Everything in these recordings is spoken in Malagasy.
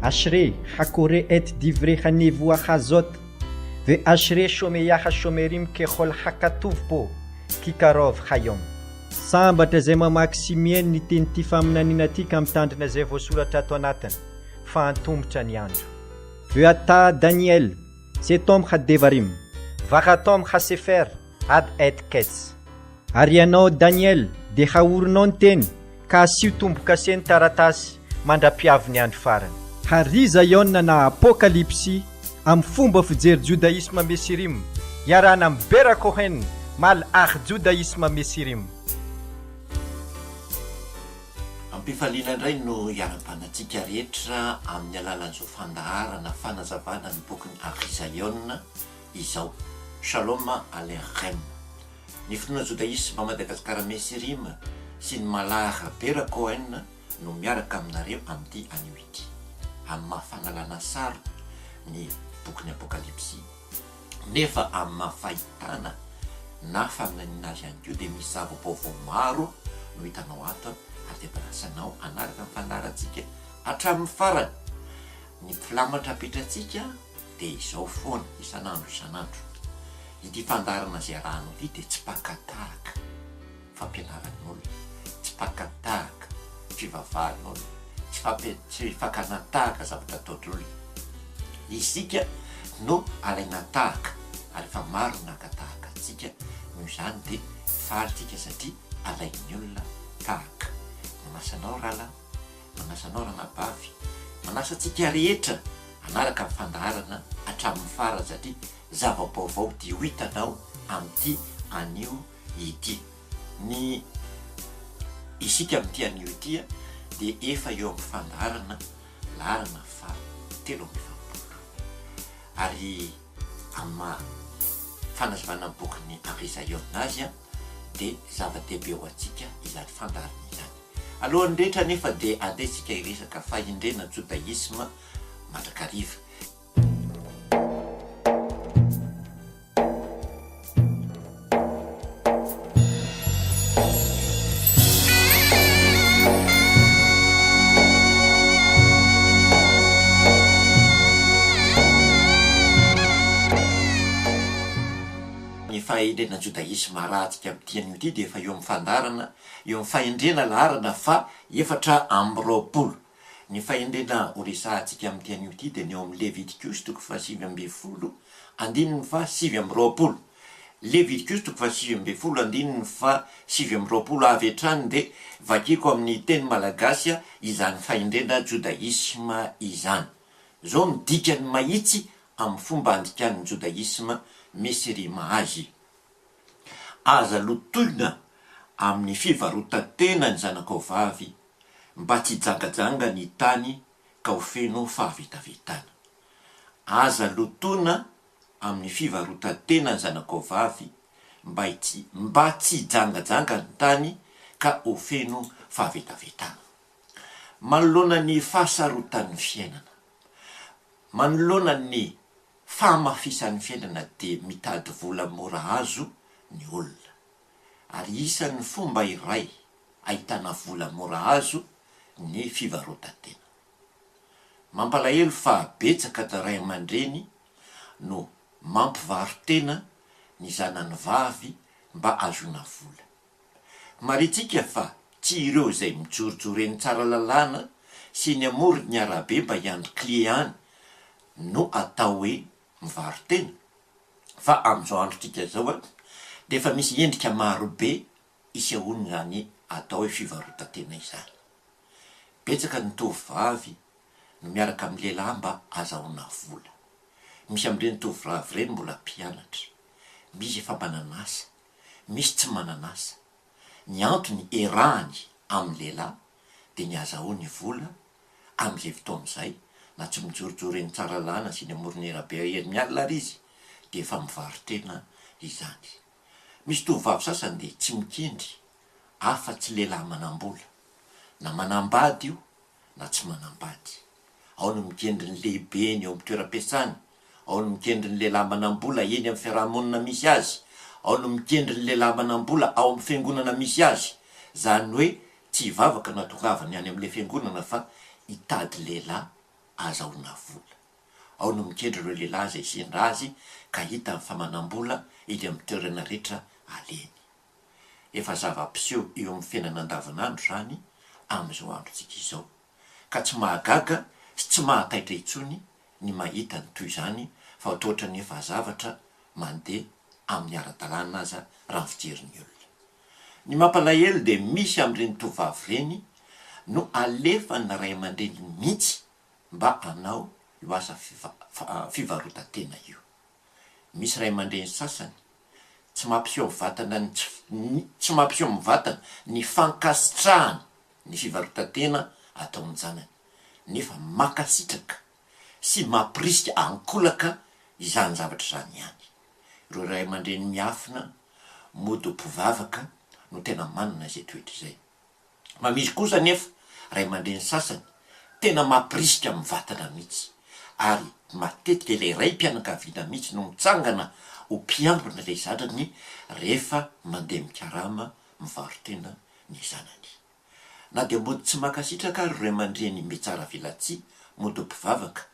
ashre hakore et divre hanevu ahazot ve ashre shomeyaha shomerim kehol hakatovpo kikarov hayom. Sambatra izay mamaky simieny ny teny ty faminaniana ty ka mitandrina izay voasoratra ato anatiny fa antombotra ny andro. Veata Daniel setom hadevarim vakatom hasefer ad et kets. Ary ianao Daniel de haorinao ny teny ka asio tomboka seny taratasy mandra-piavy ny andro farany. Hariza Iona na apokalipsy amin'ny fomba fijery judaisme mesirim iarana amin'ny Bera Cohen mal judaisme mesirim. Ampifaliana indray no iara-panatsika rehetra amin'ny alalan'izao fandaharana fanazavana ny boky ny Hariza Iona izao. Shalom Aleichem. Ny finoana judaisme Madagasikara mesirim sy ny malahara Bera Cohen no miaraka aminareo amin'ity anio ity amin'ny mahafanalana sara ny boky ny apokalipsy nefa amin'ny mahafahitana na faminaniana azy ihany koa dia misy zava-baovao maro no hitanao ato ary dia barasanao anaraka ny fandaharantsika hatramin'ny farany. Ny mpilamatra apetratsika dia izao foana isanandro. Ity fandaharana izay arahanao ity dia tsy pakatahaka fampianaran'olona, tsy pakatahaka fivavahan'olona, tsy fakanatahaka zavatra ataon'olona. Isika no alaina tahaka ary efa maro nakatahaka antsika noho izany dia faritsika satria alain'ny olona tahaka. Manasanao rala, manasanao ranabavy, manasantsika rehetra anaraka amin'ny fandaharana hatramin'ny farany satria zava-baovao dia ho hitanao amin'ity anio ity. Ny isika amin'ity anio ity dia efa eo amin'ny fandaharana larana fa 7 ary amin'ny fanazavana boky ny Hariza Iona azy dia zava-dehibe ho antsika izany fandaharana izany. Alohan'ny rehetra nefa dia andesika iresaka fahindrena judaisme mandrakariva. Fahendrena judaisme rahantsika amin'ity anio ity dia efa eo amin'ny fandarana eo amin'ny fahendrena laharana fa 420. Ny fahendrena ho resahantsika amin'ity anio ity dia ny eo amin'ny Leviticus 7:20 andininy fa 7:20. Leviticus 7:20 andininy fa 7:20 avy hatrany dia vakiko amin'ny teny malagasy izany fahendrena judaisme izany. Zao ny dikany mahitsy amin'ny fomba andikan'ny judaisme mesirima azy. Aza lotoina amin'ny fivarotantena ny zanakao vavy mba tsy jangajanga ny tany ka ho feno fahavitavetana. Aza lotoina amin'ny fivarotantena ny zanakao vavy mba tsy jangajanga ny tany ka ho feno fahavitavetana. Manoloana ny fahasarotan'ny fiainana, manoloana ny famafisan'ny fiainana dia mitady vola mora azo ny olona. Ary isan'ny fomba iray ahitana vola mora azo ny fivarotantena. Mampalahelo fa betsaka ray aman-dreny no mampivarotena ny zanany vavy mba azona vola. Maritsika fa tsy ireo izay mijorojoreny tsara lalàna sy ny amory ny arabe mba hiandry kliany no atao hoe mivarotena. Fa amin'izao androtsika zao dia efa misy endrika marobe isehony zany atao hoe fivarotantena izany. Betsaka ny tovovavy no miaraka amin'ny lehilahy mba azahoana vola. Misy amin'ireny tovovavy ireny mbola mpianatra, misy efa mananasa, misy tsy mananasa. Ny antony erahany amin'ny lehilahy dia ny azahoany vola amin'izay fotoana izay na tsy mijorojoreny tsara lana sy ny amorony rabe miala ary izy dia efa mivarotena izany. Misy tovovavy sasany dia tsy mikendry afa-tsy lehilahy manam-bola, na manambady io na tsy manambady. Ao no mikendry ny lehibeny eo amin'ny toeram-piasany, ao no mikendry ny lehilahy manam-bola eny amin'ny fiarahamonina misy azy, ao no mikendry ny lehilahy manam-bola ao amin'ny fiangonana misy azy. Zany hoe tsy hivavaka na tongavany any amin'ilay fiangonana fa hitady lehilahy azahoana vola. Ao no mikendry ireo lehilahy zay sendra azy ka hita amin'ny famanam-bola ily amin'ny toerana rehetra aleny. Efa zava-piseho eo amin'ny fiainana andavanandro zany amin'izao androntsika izao, ka tsy mahagaga sy tsy mahataitra intsony ny mahita ny toy izany fa ohatrohatra ny efa zavatra mandeha amin'ny ara-dalàna aza raha ny fijerin'ny olona. Ny mampalahelo dia misy amin'ireny tovavy ireny no alefan'ny ray aman-dreny mihitsy mba hanao io asa fivarotan-tena io. Misy ray aman-dreny sasany tsy mampiseho vatana tsy mampiseho amin'ny vatana ny fankasitrahany ny fivarotan-tena ataon'ny zanany, nefa makasitraka sy mampirisika ankolaka izany zavatra zany ihany. Ireo ray aman-dreny miafina mody mpivavaka no tena manana izay toetra izay. Ma misy kosa nefa ray aman-dreny sasany tena mampirisika amin'ny vatana mihitsy, ary matetika ilay ray mpianakaviana mihitsy no mitsangana ho mpiambina ilay zanany rehefa mandeha mikarama mivarotena ny zanany. Na dia mody tsy makasitraka ary ray aman-dreny metsara velatsia mody mpivavaka,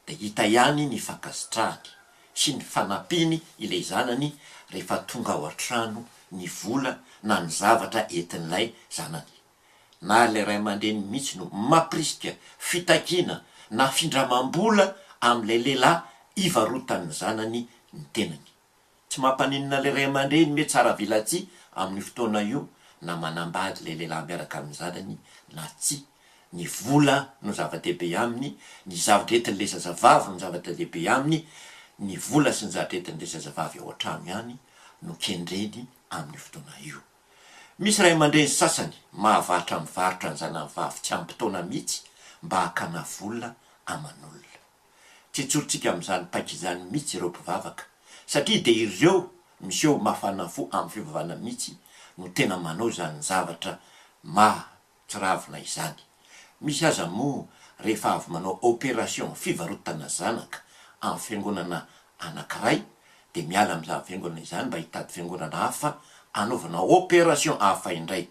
dia hita ihany ny fankasitrahany sy ny fanampiny ilay zanany rehefa tonga ao an-trano ny vola na ny zavatra entin'ilay zanany. Na ilay ray aman-dreny mihitsy no mampirisika fitakiana na findramam-bola amin'ilay lehilahy ivarotan'ny zanany ny tenany. Tsy mampaninona ilay ray aman-dreny me tsara velatsia amin'ny fotoana io na manambady ilay lehilahy miaraka amin'ny zanany na tsy. Ny vola no zava-dehibe aminy, ny zavatra entin'ilay zazavavy no zava-dehibe aminy, ny vola sy ny zavatra entin'ilay zazavavy ao an-trano ihany no kendreny amin'ny fotoana io. Misy ray aman-dreny sasany mahavatra mivarotra ny zanany vavy tsy ampy-taona mihitsy mba hakana vola aman'olona. Tsy tsorintsika amin'izany paika izany mihitsy ireo mpivavaka, satria dia ireo miseho mafana fo amin'ny fivavahana mihitsy no tena manao zany zavatra mahatsiravina izany. Misy aza moa rehefa avy manao opération fivarotana zanaka amin'ny fiangonana anankiray, dia miala amin'izany fiangonana izany mba hitady fiangonana hafa anaovana opération hafa indray,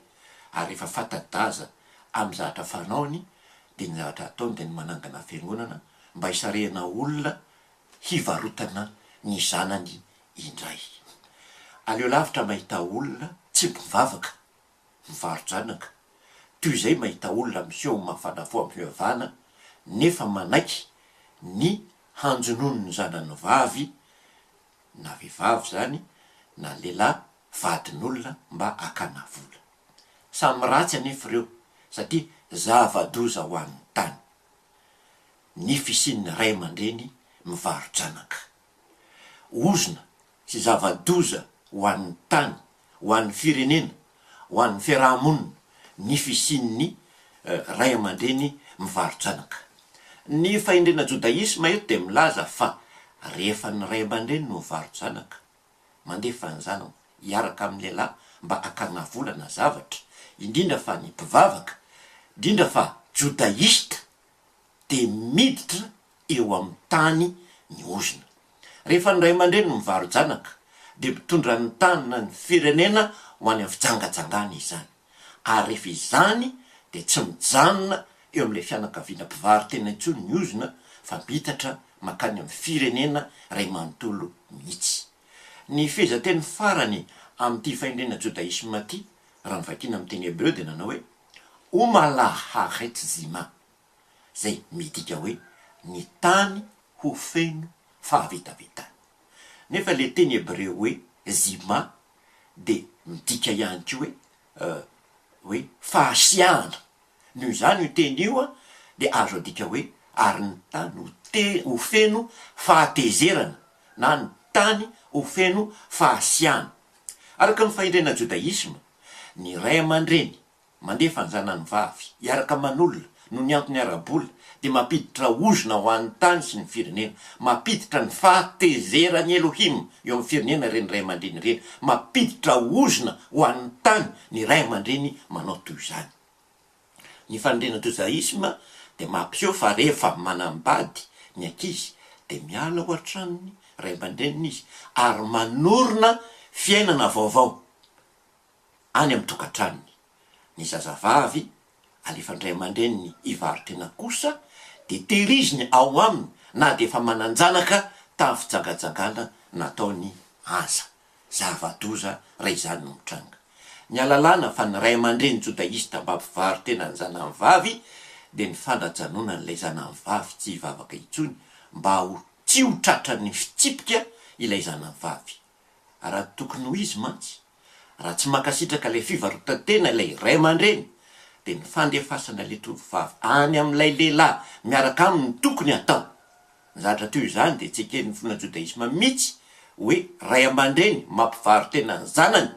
ary rehefa fanta-daza amin'ny zavatra fanaony dia ny zavatra ataony dia ny manangana fiangonana mba hisarihana olona hivarotana ny zanany indray. Aleo lavitra mahita olona tsy mpivavaka mivarotra-janaka, toy izay mahita olona miseho mafana fo amin'ny fivavahana nefa manaiky ny hanjonono ny zanany vavy na vehivavy zany na lehilahy vadin'olona mba hakana vola. Samy ratsy anefa ireo satria zava-doza ho an'ny tany ny fisian'ny ray aman-dreny mivarotra-janaka. Ozona sy zava-doza ho an'ny tany, ho an'ny firenena, ho an'ny fiarahamonina ny fisian'ny ray aman-dreny mivarotra-janaka. Ny fahendrena jodaisma eto dia milaza fa rehefa ny ray aman-dreny no mivarotra-janaka, mandefa ny zanany hiaraka amin'ny lehilahy mba hakana vola na zavatra, indrindra fa ny mpivavaka, indrindra fa jodaista, dia miditra eo amin'ny tany ny ozona. Rehefa ny ray aman-dreny no mivaro-janaka dia mitondra ny tany na ny firenena ho any amin'ny fijangajangana izany, ary rehefa izany dia tsy mijanona eo amin'ilay fianakaviana mpivarotena intsony ny ozona fa mitatra makany amin'ny firenena ray manontolo mihitsy. Ny fehezanteny farany amin'ity fahendrena jodaisma ty, raha ny vakina amin'ny teny hebreo dia nanao hoe omalaharet zima, zay midika hoe ny tany ho feno fahavitavetany. Nefa le teny hebreo hoe zima dia midika ihany ko hoe fahasiahana. Noho izany io teny io dia azo adika hoe ary ny tany ho feno fahatezerana na ny tany ho feno fahasiahana. Araka ny fahendrena jodaisma, ny ray aman-dreny mandefa ny zanany vavy hiaraka aman'olona no ny antony ara-bola dia mampiditra ozona ho an'ny tany sy ny firenena, mampiditra ny fahatezerany Elohim eo amin'ny firenena reny ray aman-dreny reny, mampiditra ozona ho an'ny tany ny ray aman-dreny manao toy izany. Ny fahendrena jodaisma dia mampiseho fa rehefa manambady ny ankizy dia miala ao an-tranony ray aman-dreniny izy ary manorina fiainana vaovao any amin'ny tokantranony. Ny zazavavy alefany ray aman-dreniny hivarotena kosa de tehiriziny ao aminy na de efa mananjanaka tamin'ny fijagajagana nataony aza zava-doza ray zany no mitranga. Ny alalàna fa ny ray aman-dreny jodaista mba mpivary tena ny zanany vavy de ny fandrajanona n'ilay zanany vavy tsy hivavaka itsony mba ho tsy ho tratrany fitsipika ilay zanany vavy. Raha tokony ho izy mantsy, raha tsy makasitraka ilay fivarotantena ilay ray aman-dreny de ny fandefasana le tovovavy any amin'ilay lehilahy miaraka aminy tokony atao. Zatra teo izany de tsy eken'ny fona jodaisma mihitsy hoe ray aman-dreny mampivary tena ny zanany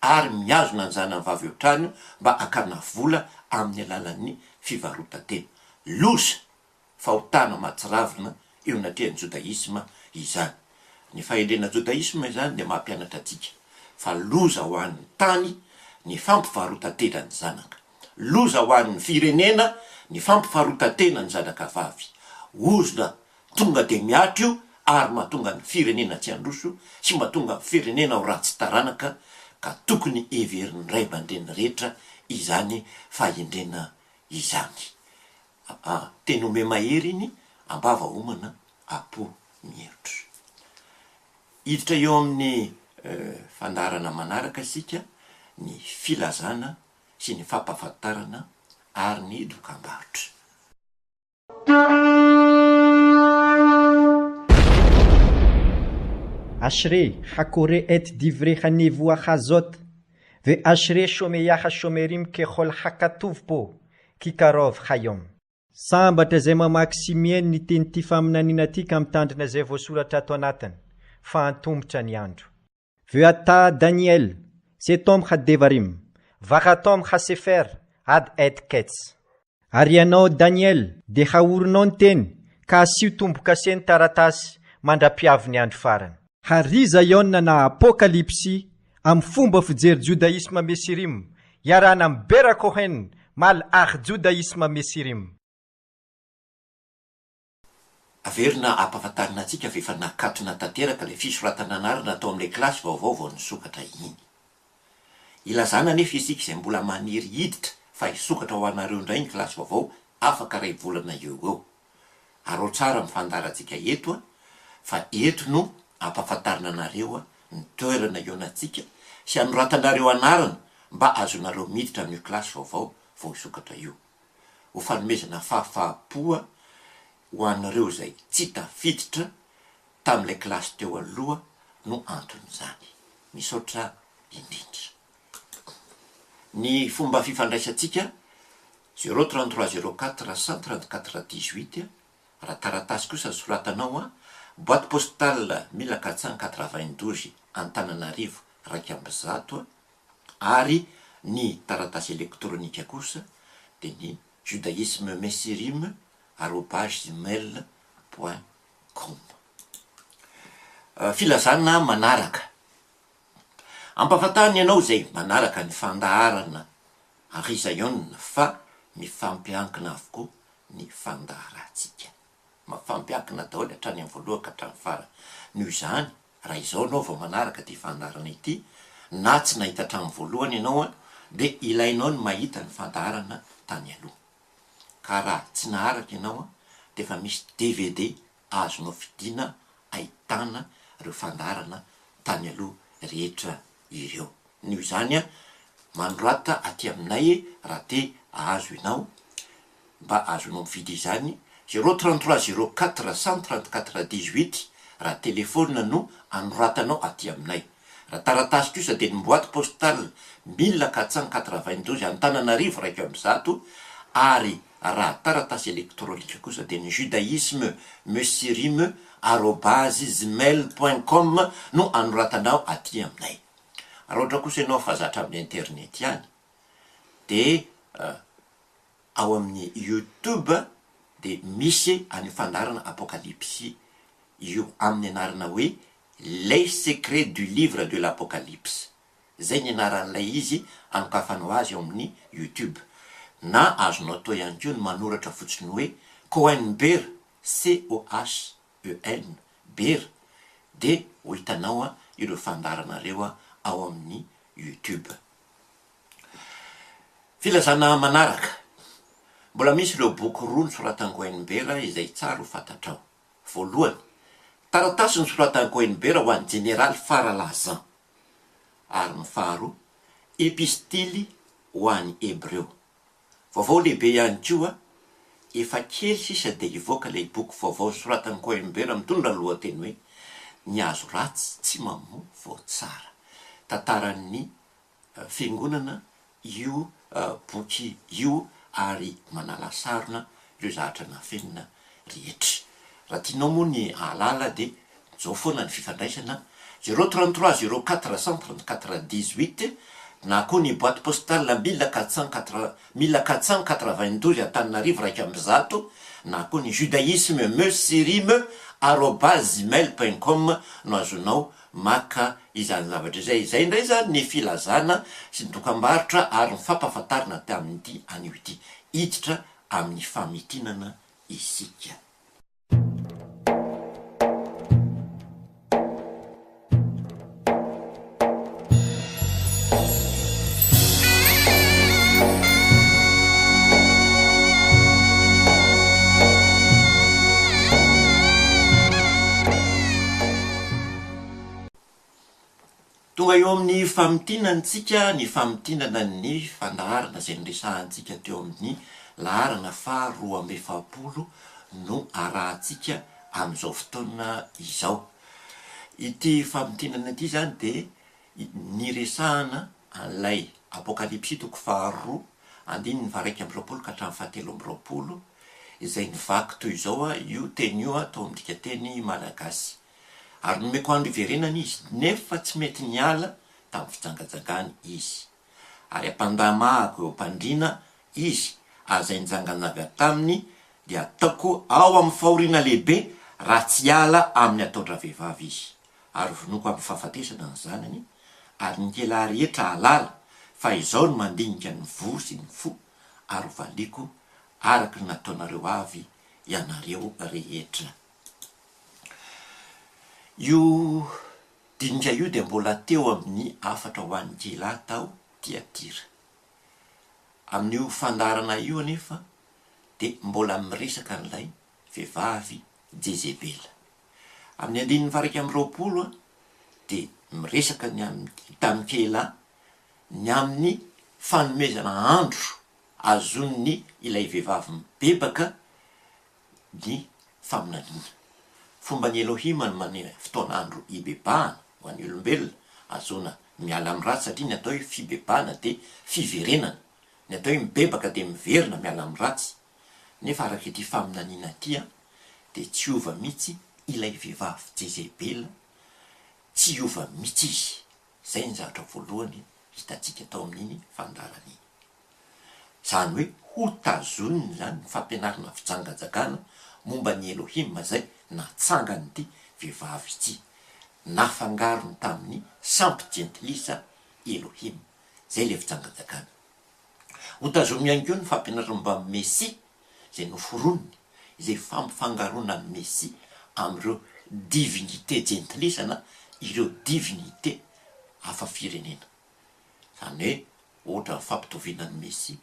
ary miazona ny zanany vavy eo trano mba akana vola amin'ny alalan'ny fivarotantena. Loza fahotana matsiravina eo natrehan'ny jodaisma izany. Ny fahendrena jodaisma izany de mampianatra atsika fa loza ho an'ny tany ny fampivarotantena ny zanaka, loza ho an'ny firenena ny fampivarotantena ny zanaka vavy. Ozona tonga de miatry io ary mahatonga ny firenena tsy androso sy mahatonga firenena ho ratsy taranaka, ka tokony everin'ny ray aman-dreny rehetra izany fahendrena izany. Teny ome mahery iny ambava omana apo mihevitro. Hiditra eo amin'ny fandarana manaraka sika ny filazana sy ny fampahafantarana ary ny dokam-barotra. Ashre hakore et divre hanevoa hazot ve ashre shomeyaha shomerim kehol hakatov po kikarov hayom. Sambatra izay mamaky simieny ny teny ty faminaniana ty ka mitandrina izay voasoratra ato anatiny fa antombotra ny andro. Ve ata Daniel setom hadevarim vakatom hasefer ad et kets. Ary ianao Daniel de haorinao ny teny ka asio tomboka seny taratasy mandra-piavy ny andro farany. Hariza iona na apokalipsy amin'ny fomba fijery jodaisma mesirim iarana amin'ny Bera Kohen mal judaisma mesirim. Averina ampahafantarina atsika fa efa nakatona tanteraka le fisoratana anarana atao amin'ilay klasy vaovao vao nisokatra iny. Ilazana nefa isika izay mbola maniry hiditra fa hisokatra ho anareo indray ny klasy vaovao afaka ray volana eo eo. Arao tsara mifandarantsika eto fa eto no ampahafantarina anareo ny toerana ionatsika sy anoratanareo anarana mba azonareo miditra amin'io klasy vaovao vao hisokatra io. Ho fanomezana fahafahapoa ho anareo zay tsy tafiditra tamin'ilay klasy teo aloha no anton'izany. Misaotra indrindra. Ny fomba fifandraisantsika 033 04 134 18 raha taratasy kosa soratanao boîte postale 1492 Antananarivo raiky amby zato ary ny taratasy elektronika kosa de ny judaisme mesirim @gmail.com. Filazana manaraka. Ampahafantarina ianao zay manaraka ny fandaharana arizaionina fa mifampiankina avokoa ny fandaharatsika. Mifampiankina daholo hatrany amin'ny voalohany ka hatrany farany. Noho izany, raha izao anao vao manaraka ty fandaharana ity, na tsy nahita hatramin'ny voalohany ianao de ilainao ny mahita ny fandaharana tany aloha. Ka raha tsy naharaka ianao de fa misy DVD azonao fidina ahitana ireo fandaharana tany aloha rehetra ireo. Noho izany manorata aty aminay raha te ahazo ianao mba azonao mividy izany 033 04 134 18 raha telefona no anoratanao aty aminay. Raha taratasy kosa de ny boîte postale 1492 Antananarivo raiky amby zato ary raha taratasy elektronika kosa de ny judaisme mesirim @gmail.com no anoratanao aty aminay. Raha ohatra kosa ianao fa zatra amin'ny internet ihany de ao amin'ny YouTube de misy any fandarana apocalypse io amin'ny anarana hoe les secrets du livre de l'apocalypse. Zay ny anaran'ilay izy anokafanao azy eo amin'ny YouTube. Na azonao atao ihany koa ny manoratra fotsiny hoe Cohen Ber COHEN Ber de ho hitanao ireo fandaranareo ao amin'ny YouTube. Filazana manaraka. Mbola mbola misy ireo boky roa nosoratany Coimbra izay tsara ho fantatrao. Voalohany, taratasy nosoratany Coimbra ho an'ny général Faralazan, ary ny faharoa, epistily ho an'ny Hébreu. Vaovao lehibe ihany koa, efa kely sisa dia hivoaka ilay boky vaovao nosoratany Coimbra mitondra ny lohateny hoe ny azo ratsy tsy mamoa vao tsara. Tantaran'ny fiangonana io boky io ary manala sarona ireo zahatra nafenina rehetra. Raha tianao moa ny alala dia zao foana ny fifandraisana 033 04 134 18 na koa ny boîte postale 1492 Antananarivo 1 na koa ny judaisme mesirime@gmail.com no azonao maka izany zavatra izay. Izay indray zany ny filazana sy ny dokam-barotra ary ny fampahafantarana tamin'ity anio ity. Hiditra amin'ny famitinana isika. Tonga eo amin'ny famitinantsika, ny famitinana ny fandaharana izay niresahantsika teo amin'ny laharana faha 12 no arahantsika amin'izao fotoana izao. Ity famitinana ity zany dia niresahana an'ilay apokalipsy toko faha 2:20 ka hatramin'ny 7:20 izay nivaky toy izao io teny io atao midika teny malagasy. Ary nomeko andro iverenana izy, nefa tsy mety niala tamin'ny fijangajangany izy. Ary ampandamahako eo ampandrina izy, azay nijanganjaga taminy dia ataoko ao amin'ny fahoriana lehibe raha tsy ala amin'ny ataondra vehivavy izy. Ary vonoko amin'ny fahafatesana ny zanany, ary ny lehilahy rehetra alala fa izao no mandinika ny vo sy ny fo, ary valiko araka ny nataonareo avy ianareo rehetra. Io dinika io dia mbola teo amin'ny afatra ho an'ny lehilahy tao Tiatira. Amin'io fandarana io anefa dia mbola miresaka n'ilay vehivavy Jezebela. Amin'ny 1:20 dia miresaka tamin'ny lehilahy ny amin'ny fanomezana andro azon'ny ilay vehivavy mibebaka ny faminaniana. Fomba ny Elohima no manana fotoan'andro ibebahana ho an'ny olombelona, azona miala amin'ny ratsy satria ny atao hoe fibebahana dia fiverenana. Ny atao hoe mibebaka dia miverina miala amin'ny ratsy. Nefa araka ity faminaniana ity dia tsy ova mihitsy ilay vehivavy Jezebela, tsy ova mihitsy izy. Zay ny zavatra voalohany hitantsika tao amin'iny fandarana iny. Zany hoe hotazoniny zany ny fampianarana fijangajangana momba ny Elohima zay natsangany ity vehivavy ity, nafangarony tamin'ny sampy jentilisa Elohim. Zay le fijangajangana. Hotazominy ihany koa ny fampianarana momba Mesia izay noforoniny, izay fampifangaroana ny Mesia amin'ireo divinité jentilisa na ireo divinité hafa firenena. Zany hoe ohatra ny fampitoviana ny Mesia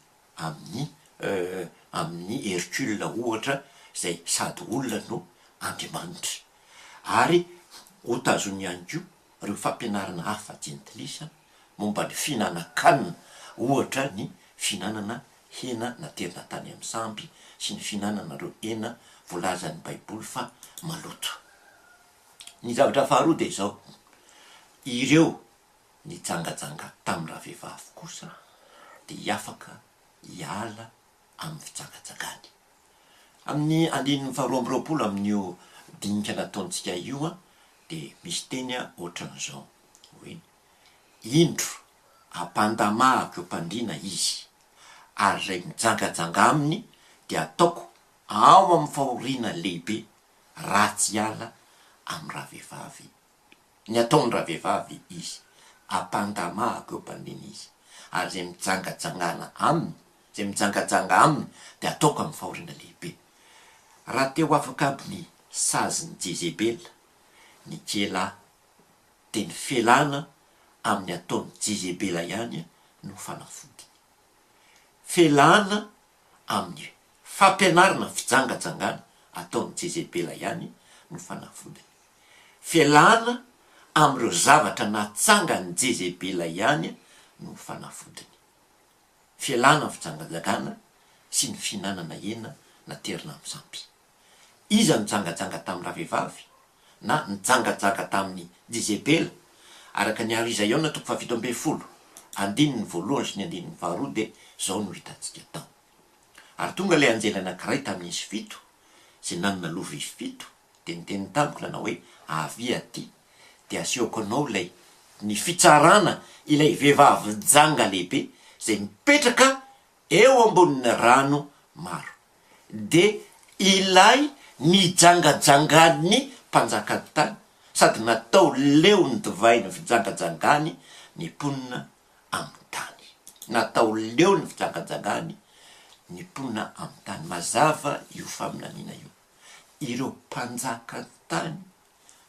amin'ny Hercule ohatra, izay sady olona no Andriamanitra. Ary hotazony ihany koa ireo fampianarana hafa jentilisa momba ny fihinan-kanina, ohatra ny fihinanana hena naterina tany amin'ny samby sy ny fihinanana ireo hena voalazan'ny Baiboly fa maloto. Ny zavatra faharoa dia izao, ireo nijangajanga tamin'ny raha vehivavy kosa dia hiafaka hiala amin'ny fijangajangany. Amin'ny 2:20 amin'io dinika nataontsika io dia misy teny ohatran'izao hoe indro ampandamahako eo ampandriana izy, ary izay mijangajanga aminy dia ataoko ao amin'ny fahoriana lehibe raha tsy hiala amin'ny raha vehivavy. Ny ataony raha vehivavy izy, ampandamahako eo ampandriana izy, ary izay mijangajangana aminy, izay mijangajanga aminy dia ataoko amin'ny fahoriana lehibe. Raha teo afaka aby ny saziny Jezebela, ny lehilahy teny felana amin'ny ataony Jezebela ihany no fanafody. Felana amin'ny fampianarana fijangajangana ataony Jezebela ihany no fanafodiny. Fialana am'ireo zavatra natsangany Jezebela ihany no fanafodiny. Fialana fijangajangana sy ny fihinanana hena naterina amin'ny sampy. Iza nijangajanga tamin'ny ravehivavy na nijangajanga tamin'ny Jezebela, araka ny ary Isaiona 7:20, andininy voalohany sy ny andininy faharoa de zao no hitantsika tao. Ary tonga le anjely anankiray tamin'izy 7 zay nanana lova izy 7 de niteny tamiko nanao hoe avy aty de asioko anao lay ny fitsarana ilay vehivavy janga lehibe zay mipetraka eo amboniny rano maro, de ilay nijangajangany mpanjaka tany sady natao leo ny divay ny fijangajangany ny mponina amin'ny tany. Natao leo ny fijangajangany ny mponina amin'ny tany. Mazava io faminaniana io. Ireo mpanjaka tany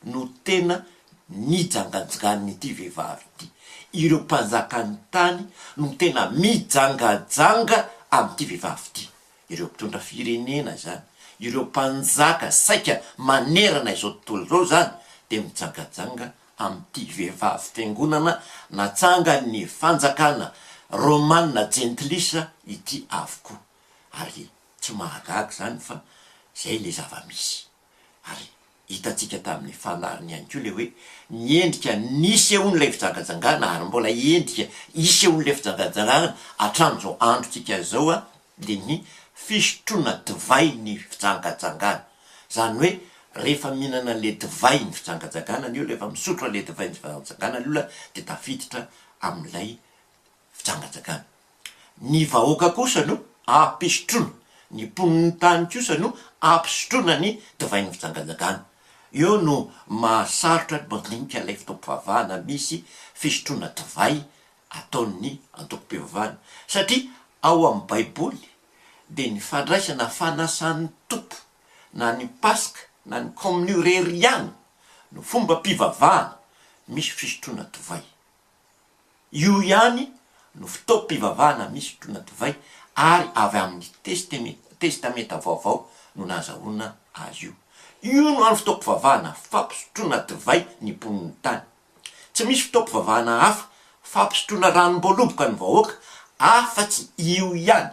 no tena nijangajangany ity vehivavy ity. Ireo mpanjakany tany no tena mijangajanga amin'ity vehivavy ity. Ireo mpitondra firenena zany, ireo mpanjaka saika manerana izao tontolo zao zany de mijangajanga amin'ity vehivavy fiangonana natsanga ny fanjakana Romanina Gentilisa ity avokoa. Ary tsy mahagaga zany fa zay le zava-misy. Ary hitatsika tamin'ny fanariny ihany koa le hoe niendrika nisehon'ilay fijangajangana ary mbola endrika isehon'ilay fijangajangana hatramin'izao androtsika zao de ny fisotroana divay ny fijangajangana. Zany hoe rehefa mihinana le divay ny fijangajangana ny olona, rehefa misotro le divay ny fijangajangana ny olona de tafiditra amin'ilay fijangajangana. Ny vahoaka kosa no ampisotroana, ny mponiny tany kosa no ampisotroana ny divay ny fijangajangana. Io no mahasarotra ny mandinika ilay fitaovam-pivavahana misy fisotroana divay ataon'ny antoko-pivavahana, satria ao amin'ny baiboly de ny fandraisana fanasan'ny tompo na ny paska na ny communion reriana no fomba mpivavahana misy fisotroana divay. Io ihany no fitaovam-pivavahana misy fisotroana divay, ary avy amin'ny testamenta vaovao no nazahoana azy io. Io no amin'ny fitaovam-pivavahana fampisotroana divay ny mponiny tany. Tsy misy fitaovam-pivavahana hafa fampisotroana ranom-boaloboka ny vahoaka afa-tsy io ihany.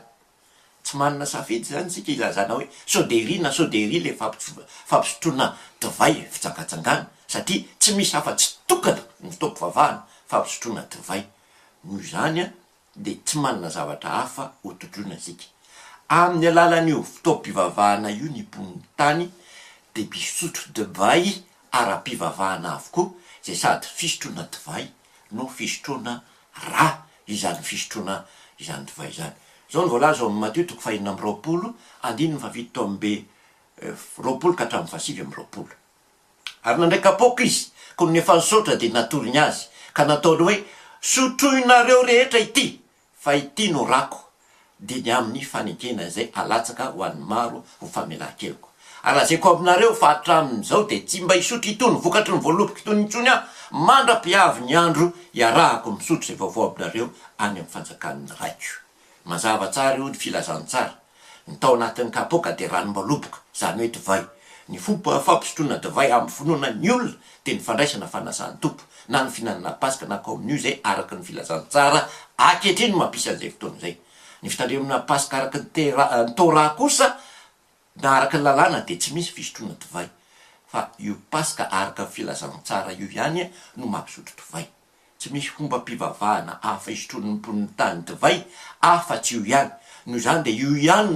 Tsy manana safidy zany sika ilazana hoe soderi na soderi le fampisotroana divay fijangajangana, satria tsy misy afa-tsy tokana ny fitaovam-pivavahana fampisotroana divay. Noho zany de tsy manana zavatra hafa ho todrona sika. Amin'ny alalan'io fitaovam-pivavahana io ny mponiny tany de misotro divay ara-pivavahana avokoa, zay sady fisotroana divay no fisotroana ra izany fisotroana izany divay zany. Zao ny voalaza ao amin'ny Matthieu 5:20, andininy fahavalo tao ambe 20 ka hatramin'ny 27:20. Ary nandraika apoka izy, ko nefa nisaotra de natoriny azy, ka nataony hoe sotroinareo rehetra ity, fa ity no rako, de ny amin'ny fanekena zay alatsaka ho an'ny maro ho famelan-keloko. Ary lazaiko aminareo fa hatramin'izao de tsy mba hisotro itony vokatry ny voaloboka itony intsony aho, mandra-piavy ny andro iarahako misotro zay vaovao aminareo any amin'ny fanjakan'ny raiko. Mazava tsara io ny filazantsara. Ny tao anatin'ny kapoka de ranom-baloboka, zany hoe divay. Ny fomba fampisotroana divay amin'ny finoana ny olona de ny fandraisana fanasan'ny tompo, na ny fihinanana paska na communion zay araky ny filazantsara ankehitriny mampisy an'izay fotoana zay. Ny fitandremana paska araky ny Torah kosa na araky ny lalàna de tsy misy fisotroana divay, fa io paska araky ny filazantsara io ihany no mampisotro divay. Tsy misy fomba mpivavahana hafa isotroan'ny mponiny tany divay afa-tsy io ihany. Noho zany de io ihany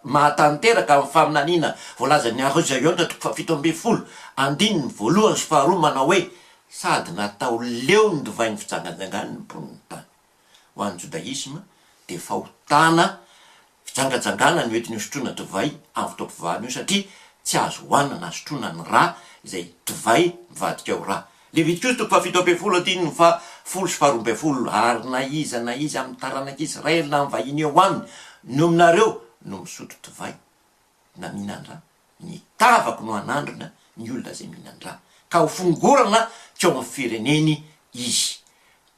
mahatanteraka amin'ny faminaniana voalazan'ny Isaiona 7:20, andininy voalohany sy faharoa manao hoe sady natao leo ny divay ny fijangajangany ny mponiny tany. Ho an'ny Jodaisma de fahotana fijangajangana ny oetiny sotroana divay amin'ny fitaovam-pivavahana io, satria tsy azo hoanina na sotroana ny ra zay divay mivadika ao ra. Levitikos 7:20 andininy fa 10:12, ary na iza amin'ny taranaka Israely na amin'ny vahiny eo aminy no aminareo no misotro divay na mihinan-dra, ny tavako no anandrona ny olona zay mihinan-dra, ka ho fongorana teo amin'ny fireneny izy.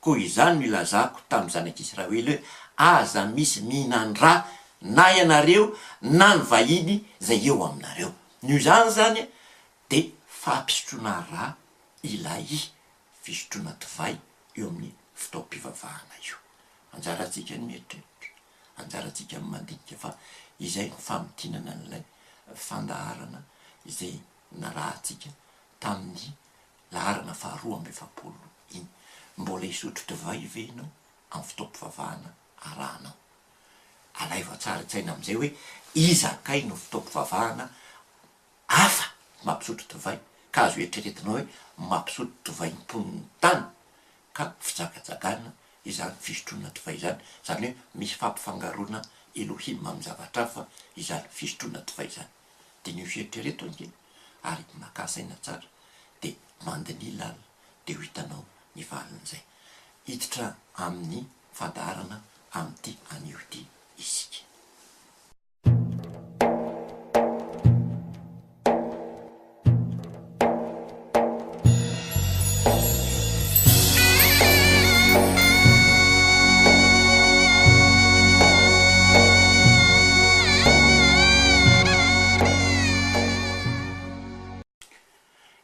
Koa izany no ilazako tamin'ny zanak'Israely hoe aza misy mihinan-dra na ianareo na ny vahiny zay eo aminareo. Ny zany zany de fampisotroana raha ilay fisotroana divay eo amin'ny fotoam-pivavahana io. Anjaratsika ny mieritreritra, anjaratsika ny mandinika fa izay ny famitinana n'ilay fandaharana izay narahantsika tamin'ny laharana 220 iny. Mbola isotro divay ve ianao amin'ny fotoam-pivavahana arahanao? Alaiva tsara tsaina am'izay hoe izakay no fotoam-pivavahana hafa mampisotro divay, ka azo eritreretinao hoe mampisotro divay ny tany, ka fijagajagana izany fisotroana divay izany. Zany hoe misy fampifangaroana Elohim amin'ny zavatra hafa izany fisotroana divay izany. De ny fieritrereto ankeny ary makasaina tsara de mandiny lala de ho hitanao ny valin'izay. Hiditra amin'ny fandaharana amin'ity anio ity isika.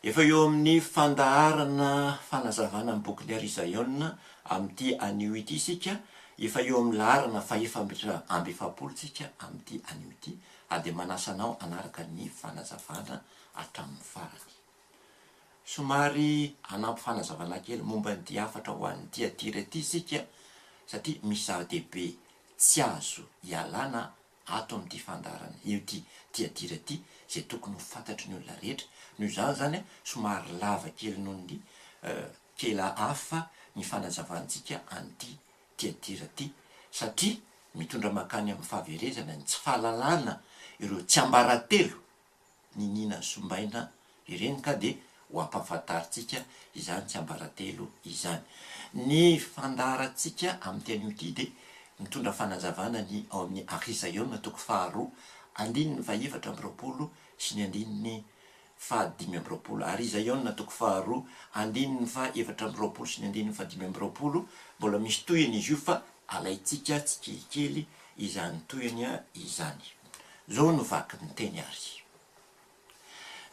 Efa eo amin'ny fandaharana fanazavana ny boky Arizaïona amin'ity anio ity isika, efa eo amin'ny laharana fa efapolo tsika amin'ity anio ity, de manasanao anaraka ny fanazavana hatramin'ny farany. Somary anampy fanazavana kely momba ny hafatra ho an'ny Tiatira ity isika, satria misy zava-dehibe tsy azo ialana ato amin'ity fandaharana ity Tiatira ity, zay tokony ho fantatry ny olona rehetra. Noho izany zany somary lava kely noho ny kely hafa ny fanazavantsika an'ity Tiatira ity, satria mitondra makany amin'ny fahaverezana ny tsy fahalalana ireo tsy ambaratelo ny nina sombaina ireny, ka de ho ampahafantaritsika izany tsy ambaratelo izany. Ny fandaharatsika amin'ity anio ity de mitondra fanazavana ny ao amin'ny Arizaïona toko 2 andininy 220 sy ny andininy 520. Arizaïona toko 2 andininy 420 sy ny andininy 520. Mbola misy toyany izy io fa alaitsika tsy kelikely izany toyany izany. Zao no vaky ny teny ary.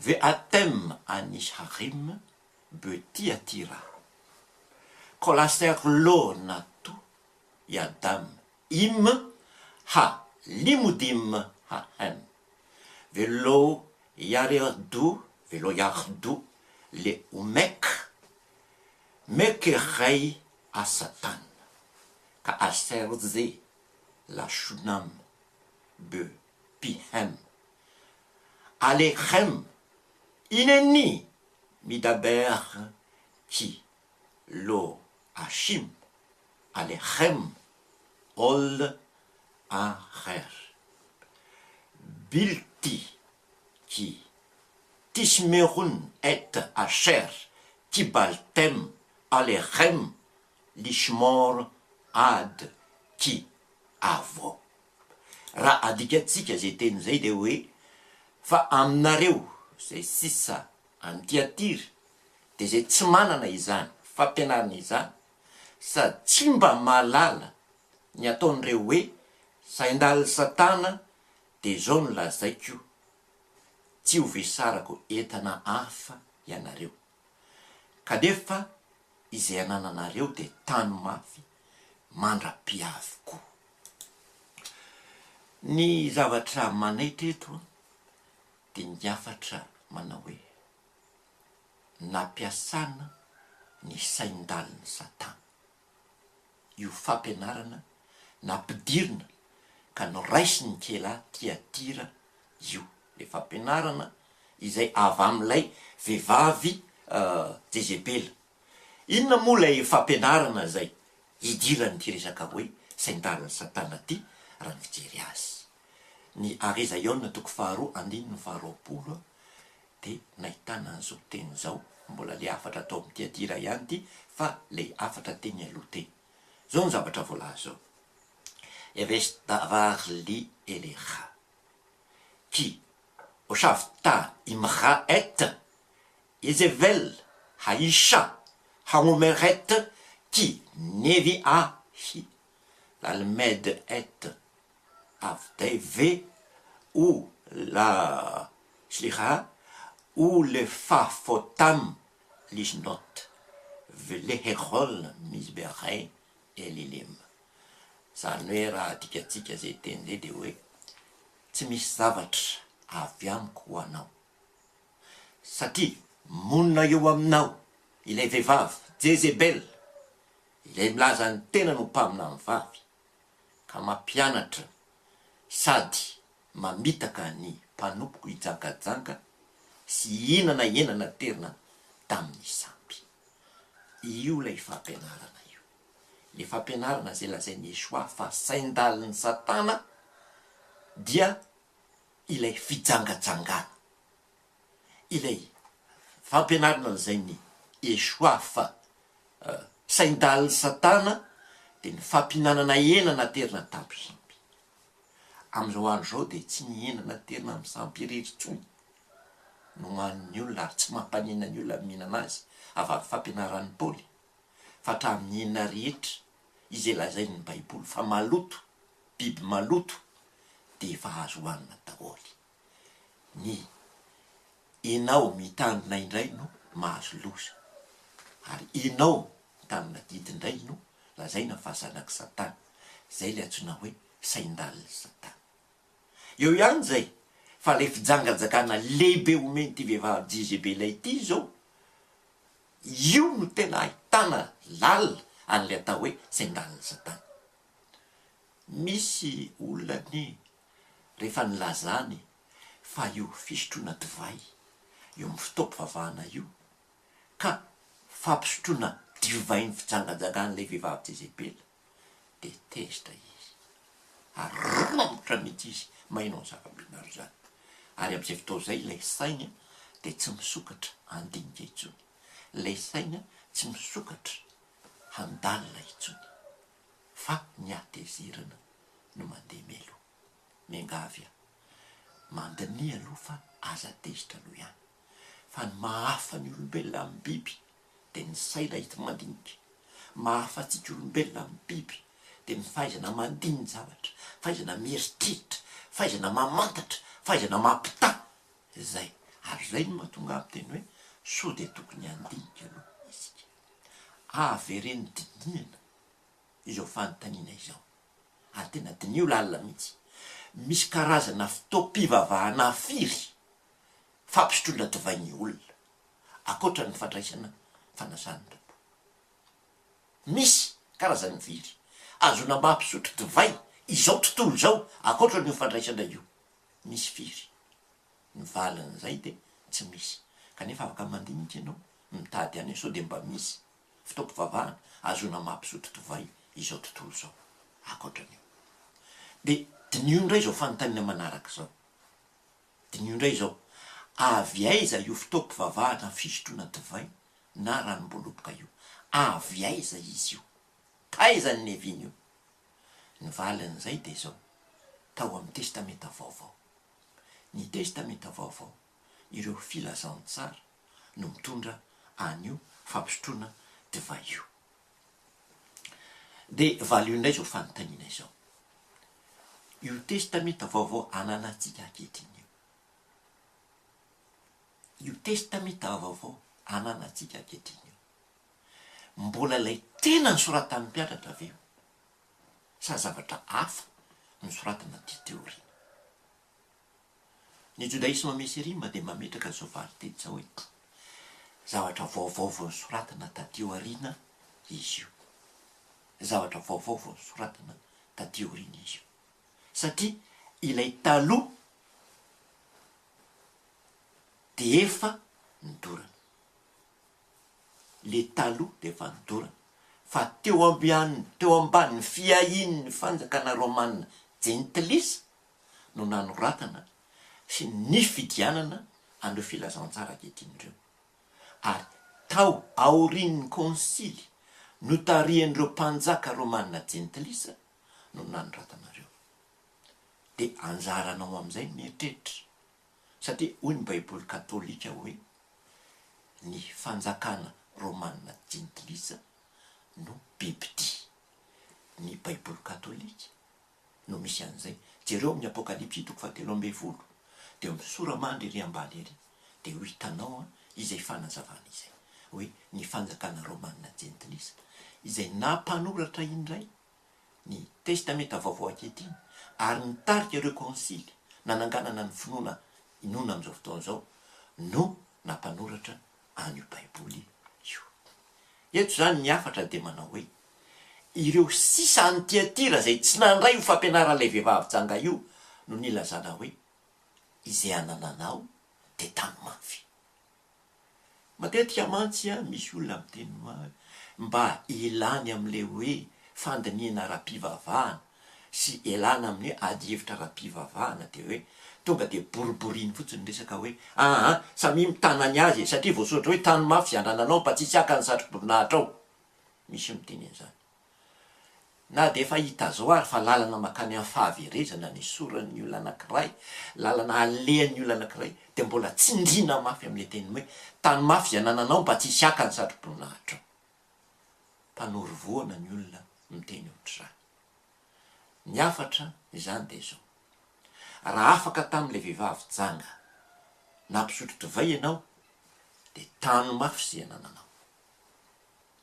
Ve'atem anisharim betiatira kolaser lo natu yadam im ha limudim ha hem velo yardu le umek mekerei a satan ka aserze la shunam be pihem alechem ineni midaber ki lo ashim alechem ol aher bilti ki tismerun et asher kibaltem alechem lishmor ad ki avo. Raha adikatsika zay teny zay de hoe fa aminareo zay sisa any Tiatira de zay tsy manana izany fampianarana izany, sady tsy mba mahalala ny ataon'ireo hoe saindaly satana, de zao no lazaiko tsy ho vesarako entana hafa ianareo, ka nefa izay anananareo de tany mafy mandra-piavoko. Ny zavatra manaitra eto de ny hafatra manao hoe nampiasana ny saindaliny satana. Io fampianarana nampidirina ka noraisy ny kela Tiatira io, le fampianarana izay avy amin'ilay vehivavy Jezebela. Inona moa lay fampianarana zay idirany ty resaka hoe saindaliny satana ty raha ny fijery azy. Ny Arizaïona toko 2 andininy 220 de nahitana an'izao teny zao, mbola le hafatra atao amin'ny Tiatira ihany ty, fa le hafatra teny aloha teny. Zao ny zavatra voalaza zao. Evestavar li eleha ki oshavta imra et Ezevel haisha hangomeret ki nevi ahi lalmed et avde zay ve ou la shliha ou le fafotam lishnot le herol misberay elilim. Zany hoe raha tikatsika zay teny zay de hoe tsy misy zavatra avy amiko ho anao satria monina eo aminao ilay vehivavy Jezebel ilay milaza ny tena no mpamina ny vavy ka mampianatra sady mamitaka ny mpanompoko hijankajanka sy inana enana terina tamin'ny sampy. Io lay fampianarana io, le fampianarana zay lazain'ny Esoa fa saindalin'ny Satana dia ilay fijangajangana. Ilay fampianarana lazain'ny Esoa fa saindalin'ny Satana de ny fampinanana enana terina tamin'ny sampy. Am'izao andro zao de tsy ny enana terina amin'ny sampy irery intsony no man'ny olona ary tsy mampanina ny olona mihinana azy avy fampianaran'ny Paoly fa hatramin'ny enina rehetra izay lazain'ny Baiboly fa maloto, biby maloto de efa azo hoanina daholo. Ny enao mitandrina indray no mahazo loza ary enao mitandrina didy indray no lazaina fa zanaky Satana. Zay le antsoina hoe saindalin'ny Satana. Eo ihany zay fa le fijangajakana lehibe omeny ty vehivavy Jezebela ity zao, io no tena ahitana lalina an'le atao hoe saindalin'ny Satana. Misy olona ny rehefa nilazany fa io fisotroana divay io amin'ny fitaoam-pivavahana io ka fampisotroana divay ny fijangajakan'ilay vehivavy Jezebela de tezitra izy ary romotra mihitsy izy mainao ny zava-binaro zany. Ary am'izay fotoa zay ilay saina de tsy misokatra handinika intsony, ilay saina tsy misokatra handalina intsony fa ny atezerana no mandeha mialoha. Miangavy aho mandiny aloha fa aza tezitra aloha ihany fa ny mahafa ny olombelona amin'ny biby de ny saina hita mandinika. Mahafatsika olombelona amin'ny biby de ny fahaizana mandiny zavatra, fahaizana mieritreritra, fahaizana mamantatra, fahaizana mampita zay. Ary zay no mahatonga amin'ny teny hoe sao de tokony handinika aloha isika. Avy reny dinihana izao fanontaniana izao ary tena dinio lalina mihitsy. Misy karazana fitaoam-pivavahana firy fampisotroana divain'ny olona akoatra ny fandraisana fanasana tompo. Misy karazany firy azona mampisotro divay izao tontolo zao akoatra ny fandraisana io. Misy firy? Ny valin'izay de tsy misy. Kanefa afaka mandinika ianao mitady any sao de mba misy fitaoam-pivavahana azona mampisotro divay izao tontolo zao akoatran'io. De dinio indray zao fanontaniana manaraka zao. Dinio indray zao, avy aiza io fitaoam-pivavahana fisotroana divay na ranom-boaloboka io? Avy aiza izy io? Taiza ny neviny io? Ny valin'izay de zao, tao amin'ny testamenta vaovao. Ny testamenta vaovao, ireo filazantsara no mitondra an'io fampisotroana divay io. De valio indray zao fanontaniana izao. Io testamenta vaovao ananantsika ankehitriny io. Io testamenta vaovao ananantsika ankehitriny io. Mbola lay tena nysoratan'ny mpianatra avy eo sa zavatra hafa nysoratana ty teoriana. Ny Jodaisma misy rima de mametraka zao variteny zao hoe zavatra vaovao vao nysoratana tateo arina izy io. Zavatra vaovao vao nysoratana tateo arina izy io. Satria ilay taloha de efa nidorana. Le taloha de efa nidorana. Fa teo ambany fiahin'ny fanjakana Romanina Jentilisa no nanoratana sy ny fidianana an'ireo filazantsara ankehitriny. Ary tao aorian'ny konsily notarian'ireo mpanjaka Romanina Jentilisa no nanoratanareo. De anjaranao am'izay mieritreritra satria hoy ny Baiboly katolika hoe ny fanjakana Romanina Jentilisa no bibity. Ny Baiboly katolika no misy an'izay jereo amin'ny apokalypsy 3:20 de misoramandry ry ambany ery de ho hitanao izay fanazavana izay hoe ny fanjakana romanina jentilisa izay nampanoratra indray ny testamenta vaovao ankehitriny ary nitarika ireo konsily nananganana ny finoana inona amin'izao fotoana izao no nampanoratra an'io baiboly io. Eto zany ny afatra de manao hoe ireo sisa ny Tiatira zay tsy nandray ho fampianaran'ilay vehivavy janga io no nilazana hoe izay anananao de tany mafy. Matetika mantsy misy olona miteny mba ilany am'le hoe fandiniana ara-pivavahana sy elana amin'ny hoe ady hevitra ara-pivavahana de hoe tonga de boriboriny fotsiny resaka hoe samy mitanany azy satria voasoratra hoe tany mafy zay anananao mba tsy aka ny satroboninahitra ao. Misy miteny an'izany. Na de efa hita zao ary fa lalana makany amin'ny fahaverezana ny soran'ny olona anankiray, lalana alehan'ny olona anankiray de mbola tsindrina mafy amin'le teny hoe tany mafy zay anananao mba tsy aka ny satroboninahitra ao. Mpanory voana ny olona miteny ohatr'izany. Ny afatra izany de zao: raha afaka tamin'le vehivavy janga nampisotro divay ianao de tany mafy zay anananao.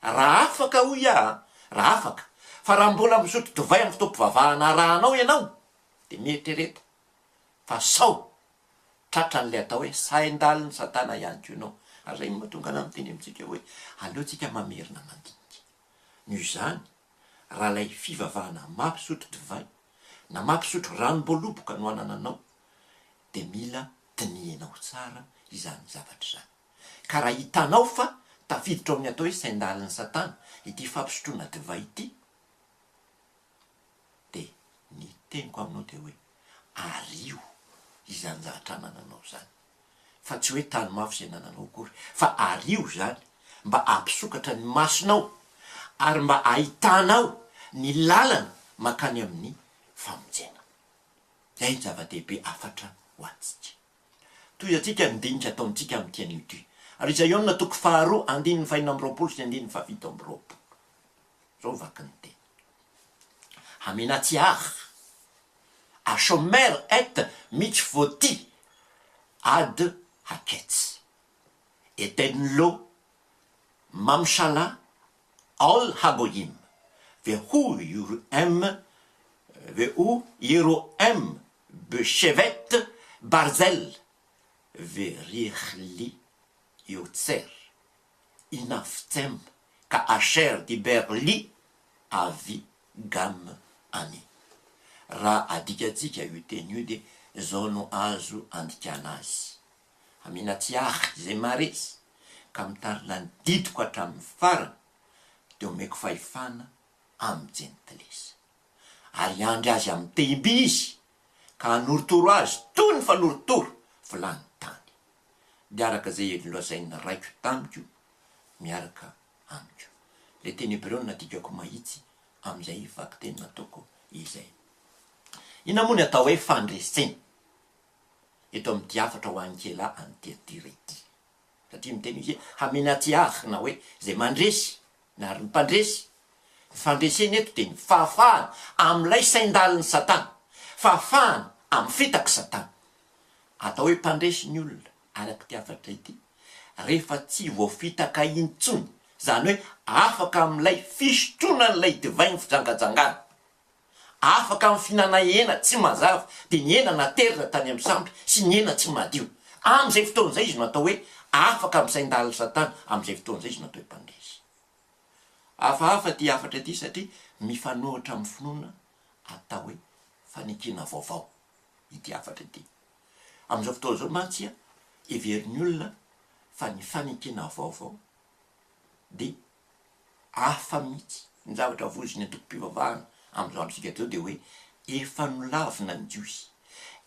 Raha afaka hoy raha afaka, fa raha mbola misotro divay amin'ny fotoam-pivavahana rahanao ianao de mieritrereto fa sao tratra n'le atao hoe sain-daliny satana ihany ko ianao. Ary zay mahatonga ana miteny amintsika hoe aleotsika mamerina mandinika. Noho izany raha lay fivavahana mampisotro divay na mampisotro ranom-boaloboka no anananao de mila dinienao tsara izany zavatra izany. Ka raha hitanao fa tafiditra amin'ny atao hoe sain-daliny satana ity fampisotroana divay ity de ny teniko aminao de hoe ario izany zavatra anananao zany. Fa tsy hoe tany mafy zay anananao akory, fa ario zany mba ampisokatra ny masonao ary mba ahitanao ny lalana makany amin'ny famonjena. Zay zava-dehibe afatra ho antsika. Toy atsika nidinitra ataontsika amin'ny tian'io ty. Ary izay eo na toko 2 andininy 420 sy andininy 720. Zao vaky ny teny. Haminatsiach ashomer et mitzvoti ad hakets eten lo mamshala all hagoyim vehu Yeroem beshevet barzel verichli yotser inaftem ka asher diberli avi gam ani. Raha adikatsika io teny io de zao no azo andikana azy. Haminatsiach zay maresy ka mitary lany ditiko hatramin'ny farany de omeko fahefana amin'ny jentilesa. Ary andry azy amin'ny temby izy ka anoritoro azy toy ny fanoritoro vilany tany. De araka zay loasaina raiko tamiko miaraka amiko. Le teny Hébreo natikako mahitsy amin'izay vaky teny nataoko izay. Ina moa ny atao hoe fandresena eto amin'ny diafatra ho ankela any Tiatira ity. Satria miteny izy haminatsiach na hoe zay mandresy na ary mpandresy. Fandresena eto de ny fahafahana amin'ilay sain-daliny satana, fahafahana amin'ny fitaky satana. Atao hoe mpandresy ny olona araky tiafatra ity rehefa tsy voafitaka intsony, zany hoe afaka amin'ilay fisotroana n'ilay divay ny fijangajangana, afaka amin'ny fihinana hena tsy mazava de ny hena naterina tany amin'ny sampy sy ny hena tsy madio. Amin'izay fotoan'izay izy no atao hoe afaka amin'ny sain-daliny satana. Amin'izay fotoan'izay izy no atao hoe mpandresy. Hafahafa ty afatra ity satria mifanohatra amin'ny finoana atao hoe fanikina vaovao ity afatra ity. Amin'izao fotoana zao mantsy heverin'ny olona fa ny fanikina vaovao de hafa mihitsy ny zavatra voziny antoko-pivavahana amin'izao androsika zao de hoe efa nolavina ny Jiosy,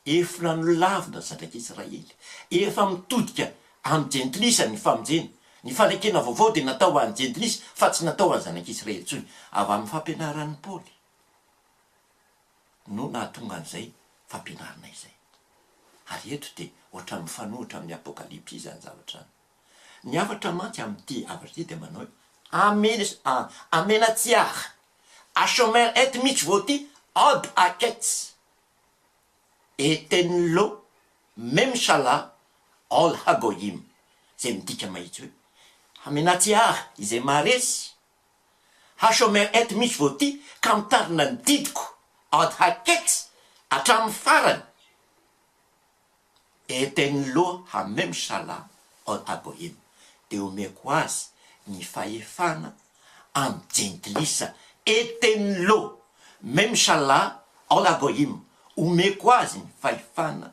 efa nolavina ny zanak'Israely, efa mitodika amin'ny jentilisa ny famonjena. Ny fanekena vaovao de natao ho an'ny jentilisa fa tsy natao ho an'ny zanak'Israely tsony. Avy amin'ny fampianaran'ny Paoly no nahatonga an'izay fampianarana izay. Ary eto de ohatra mifanohitra amin'ny apokalypsy izany zavatra any. Ny afatra mantsy amin'ity afatra ity de manao hoe amenatsiach ashomer et mitzvoti ad hakets eten lo memshala al hagoyim zay midika mahitsy hoe hamenatsiara izay maharesy hashomer et misy vo ty ka mitarina ny didiko ad hakets hatramin'ny farany eten lo hamemshala al hagoyim de omeko azy ny fahefana amy jentilisa eten lo memshala al hagoyim omeko azy ny fahefana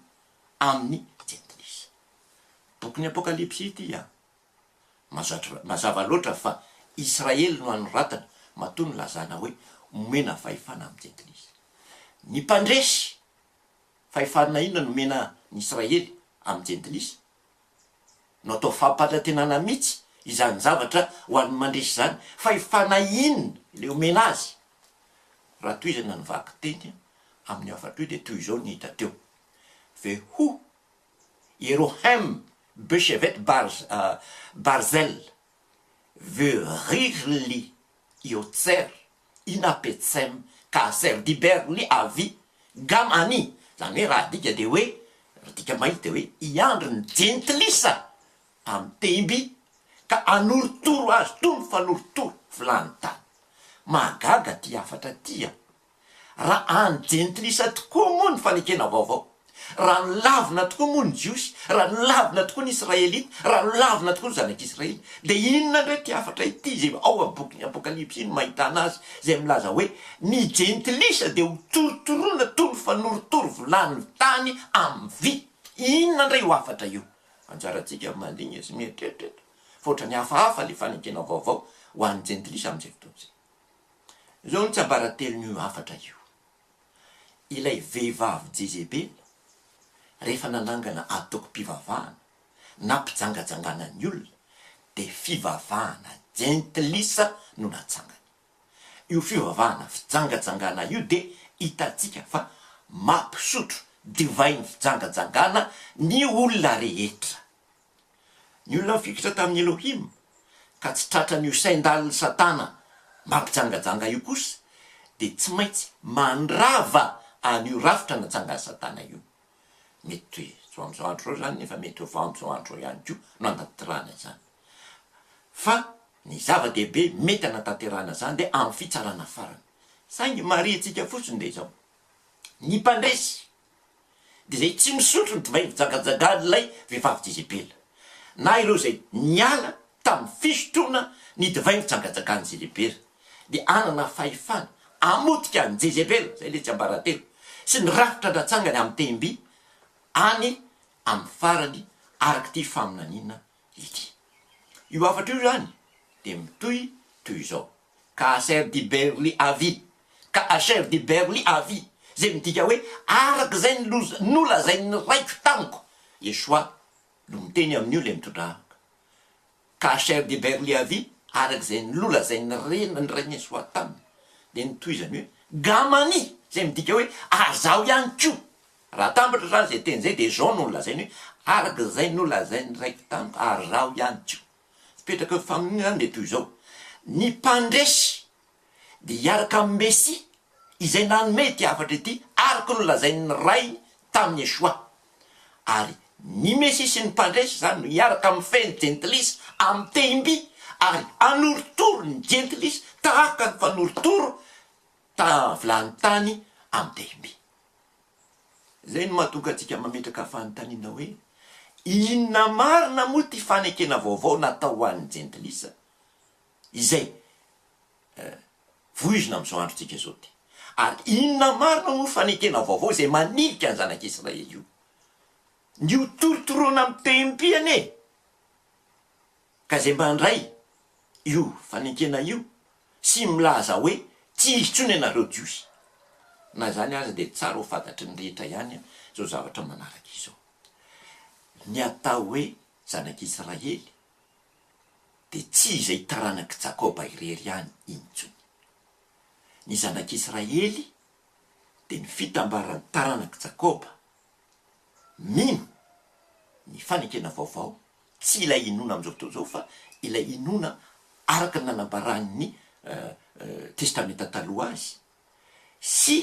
amin'ny jentilisa. Boky ny apokalipsy ity mazava loatra fa Israely no anoratana matoa ny lazana hoe omena fahefana amin'ny jentilisa. Ny mpandresy fahefana inona no omena ny Israely amin'ny jentilisa no atao fampatantenana mihitsy izany zavatra ho an'ny mandresy zany. Fahefana inona le omena azy? Raha toy izany ny vaky teny amin'ny afatra de toy izao ny hita teo: veho Yerohem beshevet barzel verirli iotser inapetsem kaser diberli avi gamani. Zany hoe raha dika de hoe dika mahita hoe iandro ny jentilisa amy temby ka anoritoro azy toy ny fanoritoro vilany tany. Magaga ty afatra tia raha any jentilisa tokoa moa ny fanekena vaovao, raha nilavina tokoa moa ny jiosy, raha nilavina tokoa ny israelita, raha nilavina tokoa ny zanak'Israely, de inona ndray ty afatra ity zay ao amin'ny boky apokalipsy iny mahitana azy zay milaza hoe ny jentilisa de ho torotorona toy ny fanoritoro vilany tany amy vy. Inona ndray ho afatra io? Anjaratsika maligny sy mieritreritreta fotra ny hafahafa le fanekena vaovao ho an'ny jentilisa am'izay fotoana zay. Zao ny tsabaratelo ny afatra io. Ilay vehivavy Jezebel rehefa nanangana atoko-pivavahana na mpijangajangana ny olona de fivavahana jentilisa no natsangany. Io fivavahana fijangajangana io de hitatsika fa mampisotro divainy fijangajangana ny olona rehetra. Ny olona mifikitra tamin'ny Elohim ka tsy tratra ny sain-daliny Satana mampijangajanga io kosa de tsy maintsy mandrava an'io rafitra natsangany Satana io. Mety hoe am'izao andro zao zany nefa mety ho am'izao andro ihany ko no anatanterahana zany. Fa ny zava-dehibe mety anatanterahana zany de amin'ny fitsarana farany. Saingy maritsika fotsiny de zao ny mpandresy de zay tsy misotro ny divainy fijangajangana lay vehivavy Jezebel, na ireo zay niala tamin'ny fisotroana ny divainy fijangajangana Jezebel de anana fahefana amotika ny Jezebel zay le tsy ambaratelo sy ny rafitra natsangany amin'ny temby any amin'ny farany araky ty faminanina ity. Io afatra io zany de mitoy toy izao: kaser diberli avi, ka aser diberli avi, zay midika hoe araky zay nolazainy raiko tamiko. Yesoa no miteny amin'io le mitondra afaka. Kaser diberli avi, araky zay nolazainy rena ny rainy Yesoa taminy. De nitoy zany hoe gamani, zay midika hoe azao ihany ko. Raha tambatra zany zay teny zay de zao no nolazainy hoe araky zay nolazainy raiko tamiko azao ihany ko. Fipetraka faminina zany de toy izao: ny mpandresy de iaraka amin'ny Mesia izay nanome ty afatra ity araky nolazainy ray tamin'ny Yesoa. Ary ny Mesia sy ny mpandresy zany no iaraka amin'ny feny jentilisa amin'ny temby ary anoritoro ny jentilisa tahaka ny fanoritoro ta vilany tany amin'ny temby. Zay no mahatonga antsika mametraka fanontaniana hoe inona marina moa ty fanekena vaovao natao ho an'ny jentilisa izay voizina am'izao androtsika zao ty, ary inona marina moa fanekena vaovao izay manilika ny zanak'Israely io ny ho torotorona amin'ny tempiany e. Ka zay mandray io fanekena io sy milaza hoe tsy izy tsony anareo jiosy. Na zany aza de tsara ho fantatry ny rehetra ihany zao zavatra manaraka izao. Ny atao hoe zanak'Israely de tsy izay taranaky Jakoba irery ihany intsony. Ny zanak'Israely de ny fitambaran'ny taranaky Jakoba mino ny fanekena vaovao, tsy ilay inona am'izao fotoana zao fa ilay inona araka ny nanambaran'ny testamenta taloha azy sy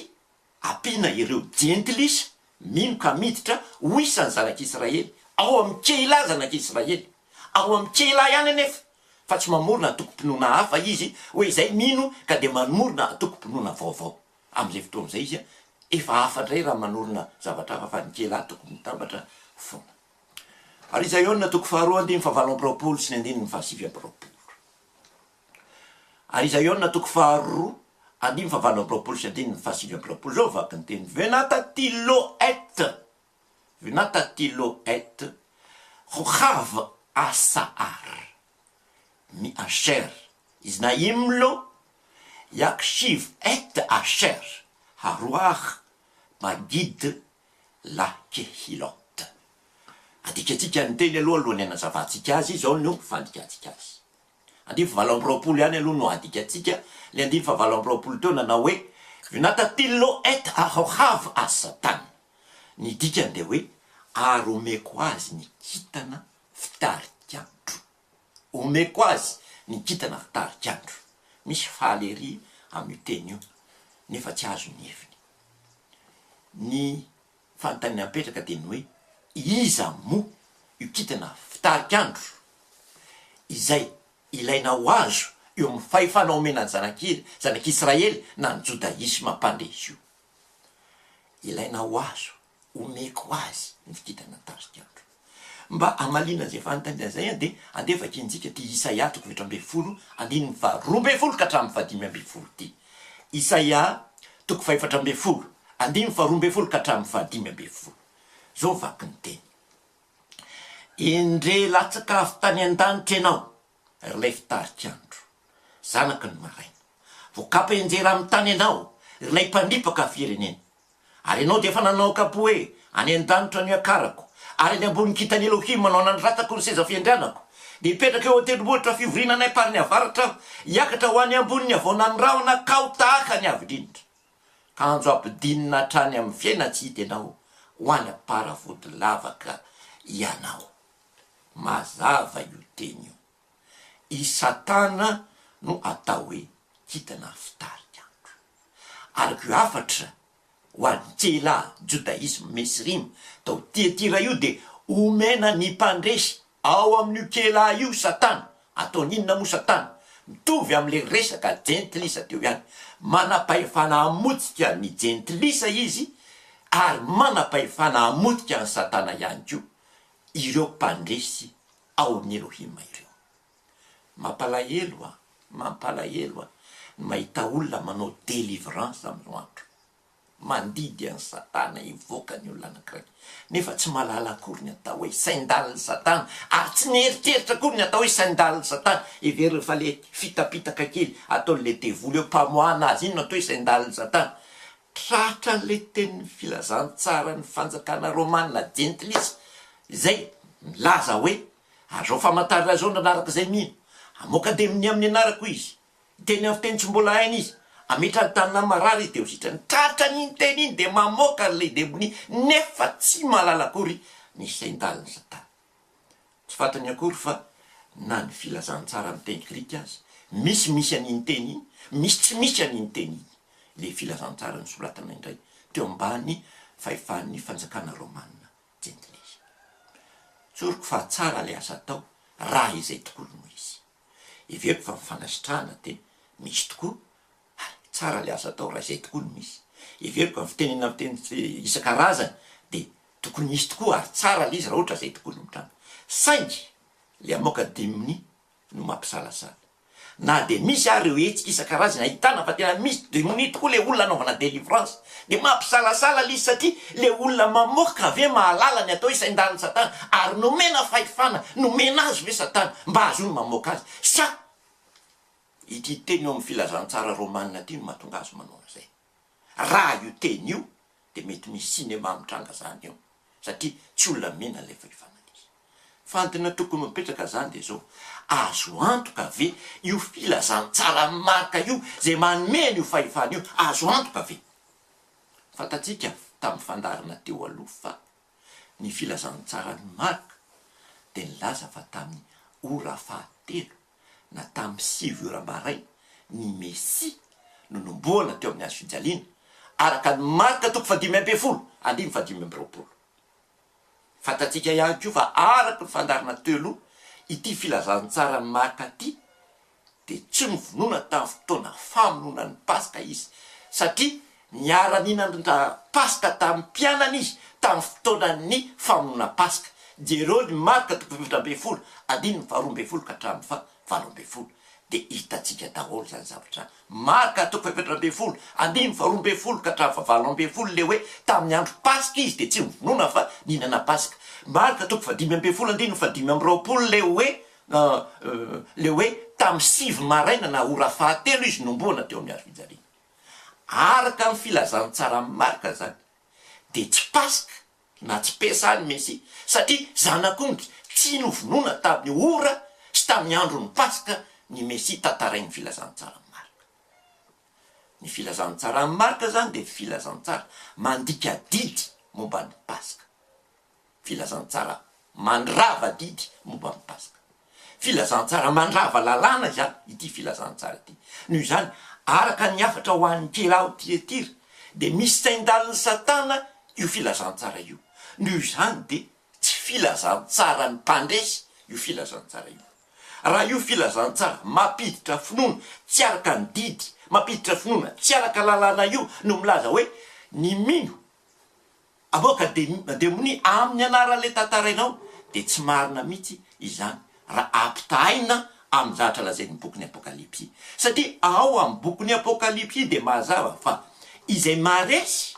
ampiana ireo jentilisa mino ka miditra ho isany zanak'Israely ao amin'ny Keila zanak'Israely, ao amin'ny Keila ihany anefa fa tsy mamorona tokom-pinoana hafa izy hoe izay mino ka de manomorona tokom-pinoana vaovao. Amin'izay fotoan'izay izy efa hafa indray raha manorona zavatra hafa fa ny Keila tokony mitambatra foana. Ary izay eo na toko faharoa andiny fa valo amby roapolo sy ny andiny ny fahasivy amby roapolo. Ary izay eo na toko faharoa andiny fa valo amby roapolo sy andiny ny fahasivy amby roapolo. Zao vaky ny teny venata tiloet hochav asaar mi asher iznaim lo yakshiv et asher haruach magid la kehilot. Adikatsika ny teny aloha alohany anazavantsika azy zao no fandikatsika azy. Andiny fa valo amby roapolo ihany aloha no andikatsika le andiny fa valo amby roapolo teo nanao hoe venata tiloet ahohav asatan. Ny dikany de hoe ary omeko azy ny kitana fitarikandro. Omeko azy ny kitana fitarikandro. Misy fahalery amin'ny teny io nefa tsy azo ny heviny. Ny fanontaniana mipetraka teny hoe iza mo io kitana fitarikandro izay ilaina ho azo eo amin'ny fahefana omenany zanak'Israely na ny jodaisma mpandresy io. Ilaina ho azo omeko azy ny kitana fitarikandro. Mba amalina zay fanontaniana zay de andefa kinjika ty Isaia toko 7 andiny fa 12 ka hatramin'ny 15 ty. Isaia toko 7 andiny fa 12 ka hatramin'ny 15. Zao vaky ny teny. Endre latsakafo tany an-danitra ianao, ilay fitarikandro, zanaky ny maraina. Vokapa enjera amin'ny tany ianao, ilay mpandripaka firenena. Ary ianao dia efa nanao kapo hoe any an-danitra ny akarako, ary ny ambony kitany Elohim manao nanoratako ny seza fiandrianako. De ipetraka eo an-tendrombohitra fivoriananay pariny avaratra, hiakatra ho any ambony avona ny rahona kao tahaka ny avidindra. Kanjo ampidinina hatrany amin'ny fiaina tsy hita ianao, ho any aparavody lavaka ianao. Mazava io teny io. I Satana no atao hoe kitana fitarikandro. Ary ko afatra ho an'ny Keila jodaisme mesrim tao tiatira io de omena ny mpandresy ao amin'io Keila io Satana. Ataony inona mo Satana? Mitovy amin'le resaka jentilisa teo ihany. Manam-pahefana hamotika ny jentilisa izy ary manam-pahefana hamotika ny Satana ihany koa ireo mpandresy ao amin'ny Elohim ireo. Mampalahelo ny mahita olona manao délivrance amin'izao andro. Mandidy an'ny Satana hivoaka ny olona anankiray. Nefa tsy mahalala akory ny atao hoe saindalin'ny Satana, ary tsy nieritreritra akory ny atao hoe saindalin'ny Satana. Every rehefa le fitapitaka kely ataon'le devoly eo mpamoana azy iny no atao hoe saindalin'ny Satana. Tratra le teny filazantsara ny fanjakana romanina jentilisa zay milaza hoe azao famantarana zao nanaraka zay mino. Amoka de amin'ny anarako izy. Teny amin'ny teny tsy mbola hainy izy. Ametrany tanina marary izy de ho sitrany. Tratra ny teny iny de mamoka le demony nefa tsy malala akory ny saindalin'ny Satana. Tsy fantany akory fa na ny filazantsara amin'ny teny grika azy. Misy an'iny teny iny, misy tsy misy an'iny teny iny. Le filazantsara ny soratana indray teo ambany fahefan'ny fanjakana romanina jentilisa. Tsoriko fa tsara le asa tao raha izay tokoa no izy. Iveriko fa mifanasitrahana teny misy tokoa, tsara le asa tao raha izay tokoa no misy. Iveriko fa fitenena amin'ny teny isan-karazany de tokony misy tokoa ary tsara le izy raha ohatra izay tokoa no mitranga. Saingy le amoka demony no mampisalasala. Na de misy ary eo hetsika isan-karazany ahitana fa tena misy demony tokoa le olona anaovana délivrance. De mampisalasala le izy satria le olona mamoka ave mahalala ny atao hoe saindalin'ny Satana ary nomena fahefana, nomena azy ve Satana mba azony mamoka azy. Sa ity teny eo amin'ny filazantsara romanina ty no mahatonga azy manao an'izay. Raha io teny io de mety misy sinema mitranga zany eo satria tsy olona mena le fahefanan'izy. Fantana tokony mipetraka zany de zao. Azo antoka ve io filazantsara marika io zay manome io fahefana io, azo antoka ve? Fantatsika tamin'ny fandarina teo aloha fa ny filazantsara ny marika de nilaza fa tamin'ny ora fahatelo na tamin'ny 7 ora maraina ny Mesia no nomboana teo amin'ny hazo fijaliana araka ny marika toko 5 andiny 5 fantatsika ihany ko fa araka ny fandarina telo ity filazantsara marika ty de tsy mivonoana tamin'ny fotoana famonoana ny paska izy satria niara-ninandra paska tamin'ny mpianana izy tamin'ny fotoanany famonoana paska jereo ny marika toko 7 andiny 12 ka hatramin'ny 7 de hitatsika daholo zany zavatra marika toko 7 andiny 12 ka hatramin'ny 7 le hoe tamin'ny andro paska izy de tsy mivonoana fa nihinana paska marika toko 5 andiny 5 le hoe tamin'ny 6 maraina na ora fahatelo izy nomboana teo amin'ny azo-fijaliana araka ny filazantsara marika zany de tsy paska na tsy pesany mesy satria zanak'ondry tsy novonoana tamin'ny ora sy tamin'ny andro ny paska ny mesy tantarain'ny filazantsara marika ny filazantsara marika zany de filazantsara mandika didy momba ny paska filazantsara mandrava didy momba ny paska filazantsara mandrava lalàna zany ity filazantsara ity noho zany araka ny afatra ho an'ny kelao tiatira de misy saindaliny satana io filazantsara io noho zany de tsy filazantsara ny mpandresy io filazantsara io raha io filazantsara mampiditra finoana tsy araka ny didy mampiditra finoana tsy araka lalàna io no milaza hoe ny mino aboka de moni amin'ny anarale tantarainao de tsy marina mihitsy izany raha ampitahaina amin'ny zavatra lazain'ny boky ny apokalipsy satria ao amin'ny boky ny apokalipsy de mazava fa izay maresy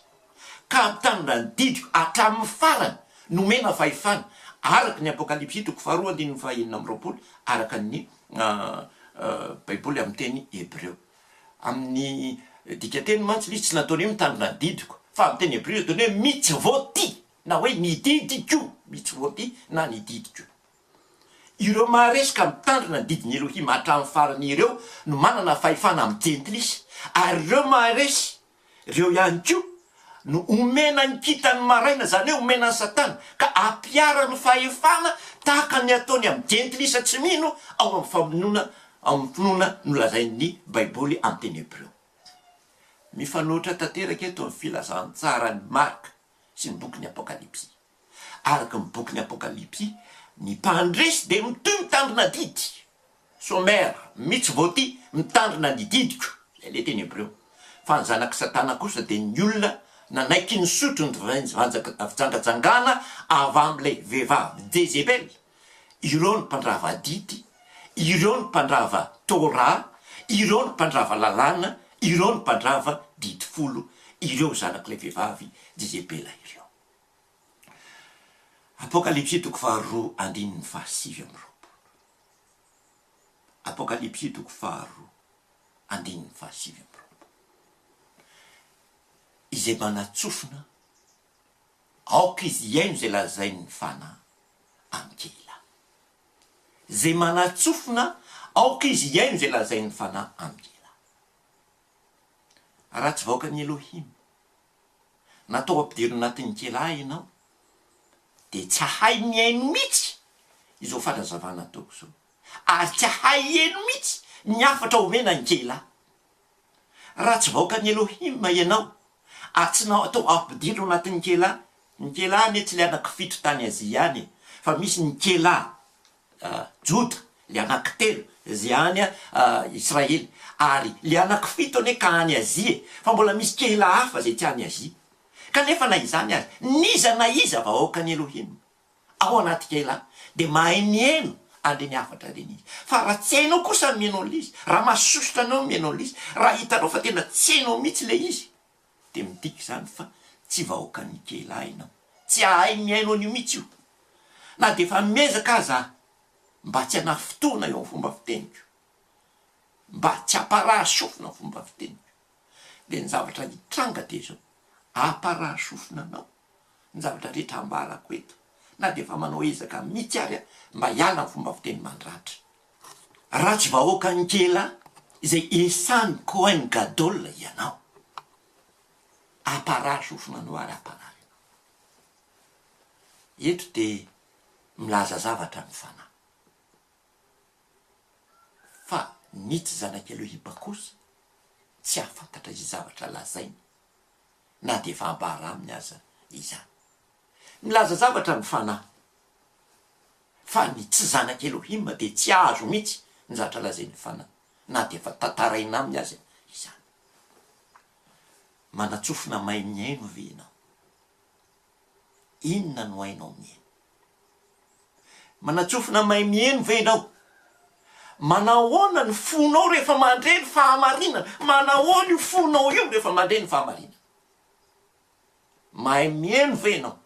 ka ampitandrina ny didiko hatramin'ny farany nomena fahefana araka ny apokalipsy toko 2:20 araka ny baiboly amin'ny teny hebreo amin'ny dikateny mantsy izy tsy nataony hoe mitandrina ny didiko fa amin'ny teny hebreo ataony hoe mitsy voaty na hoe nididiko mitsy voaty na nididiko ireo maharesika mitandrina ny didiny Elohim hatramin'ny farany ireo no manana fahefana amin'ny jentilisy ary ireo maharesy ireo ihany ko no omena ny kitany maraina zany hoe omena ny satana ka ampiara ny fahefana tahaka ny ataony amin'ny jentilisa tsy mino ao amin'ny famonoana amin'ny finoana no lazain'ny baiboly amin'ny teny hebreo mifanoatra tanteraka eto amin'ny filazantsara ny marika sy ny boky ny apokalipsy araka ny boky ny apokalipsy ny mpandresy de mitoy mitandrina didy somera mitsy voaty mitandrina ny didiko le teny hebreo fa ny zanaky satana kosa de ny olona nanaiky ny sotro ny vijangajangana avy am'lay vehivavy Jezebel ireo ny mpandrava didy ireo ny mpandrava tora ireo ny mpandrava lalàna ireo ny mpandrava didy folo ireo zanak'lay vehivavy Jezebel ireo apokalipsy toko 2:7 apokalipsy toko 2:7 izay manatsofina aoka izy iaino zay lazain'ny fana amin'ny kela zay manatsofina aoka izy iaino zay lazain'ny fana amin'ny kela raha tsy vaoaka ny Elohim natao ampidiro anatin'ny kela ianao de tsy hay miaino mihitsy izao fanazavana ataoko zao ary tsy hay eno mihitsy ny afatra omena ny kela raha tsy vaoaka ny Elohim ianao tsy nao atao ampidiro anatin'ny kela ny kela ny tsy le anaky fito tany Azia any fa misy ny kela Joda le anaky telo zay any Israely ary le anaky fito ane ka any Azia fa mbola misy kela hafa zay ty any Azia kanefa na izany azy niza na iza vahoaka ny Elohim ao anaty kela de mahay mieno ande ny afatra reny izy fa raha tsy hainao kosa miainao izy raha masosotra anao miainao izy raha hitanao fa tena tsy hainao mihitsy le izy de midika zany fa tsy vahoaka ny kela ianao tsy ahay miainao an'io mihitsy io na de fa miezaka aza mba tsy hana fotoana eo amin'ny fomba fiteniko mba tsy aparaha sofina amin'ny fomba fiteniko de ny zavatra hitranga de zao aparaha sofina anao ny zavatra rehetra ambarako eto na de fa manao ezaka mihitsy ary mba hiala amin'ny fomba fiteny mandratra raha tsy vahoaka ny kela izay esany Kohen Gadol ianao aparaha sofina anao ary aparaha eto de milaza zavatra ny fanahy fa nitsy zanak'Elohim kosa tsy afantatra izy zavatra lazainy na de efa ambara aminy aza izany milaza zavatra ny fanahy fa ny tsy zanak' Elohima de tsy azo mihitsy ny zatra lazainy fanahy na de efa tantaraina aminy azy izany. Manatsofina mahay miaino ve ianao? Inona no hainao miaino? Manatsofina mahay miaino ve ianao? Manahoana ny fonao rehefa mandre ny fahamarinana? Manahoana io fonao io rehefa mandre ny fahamarinana? Mahay miaino ve ianao?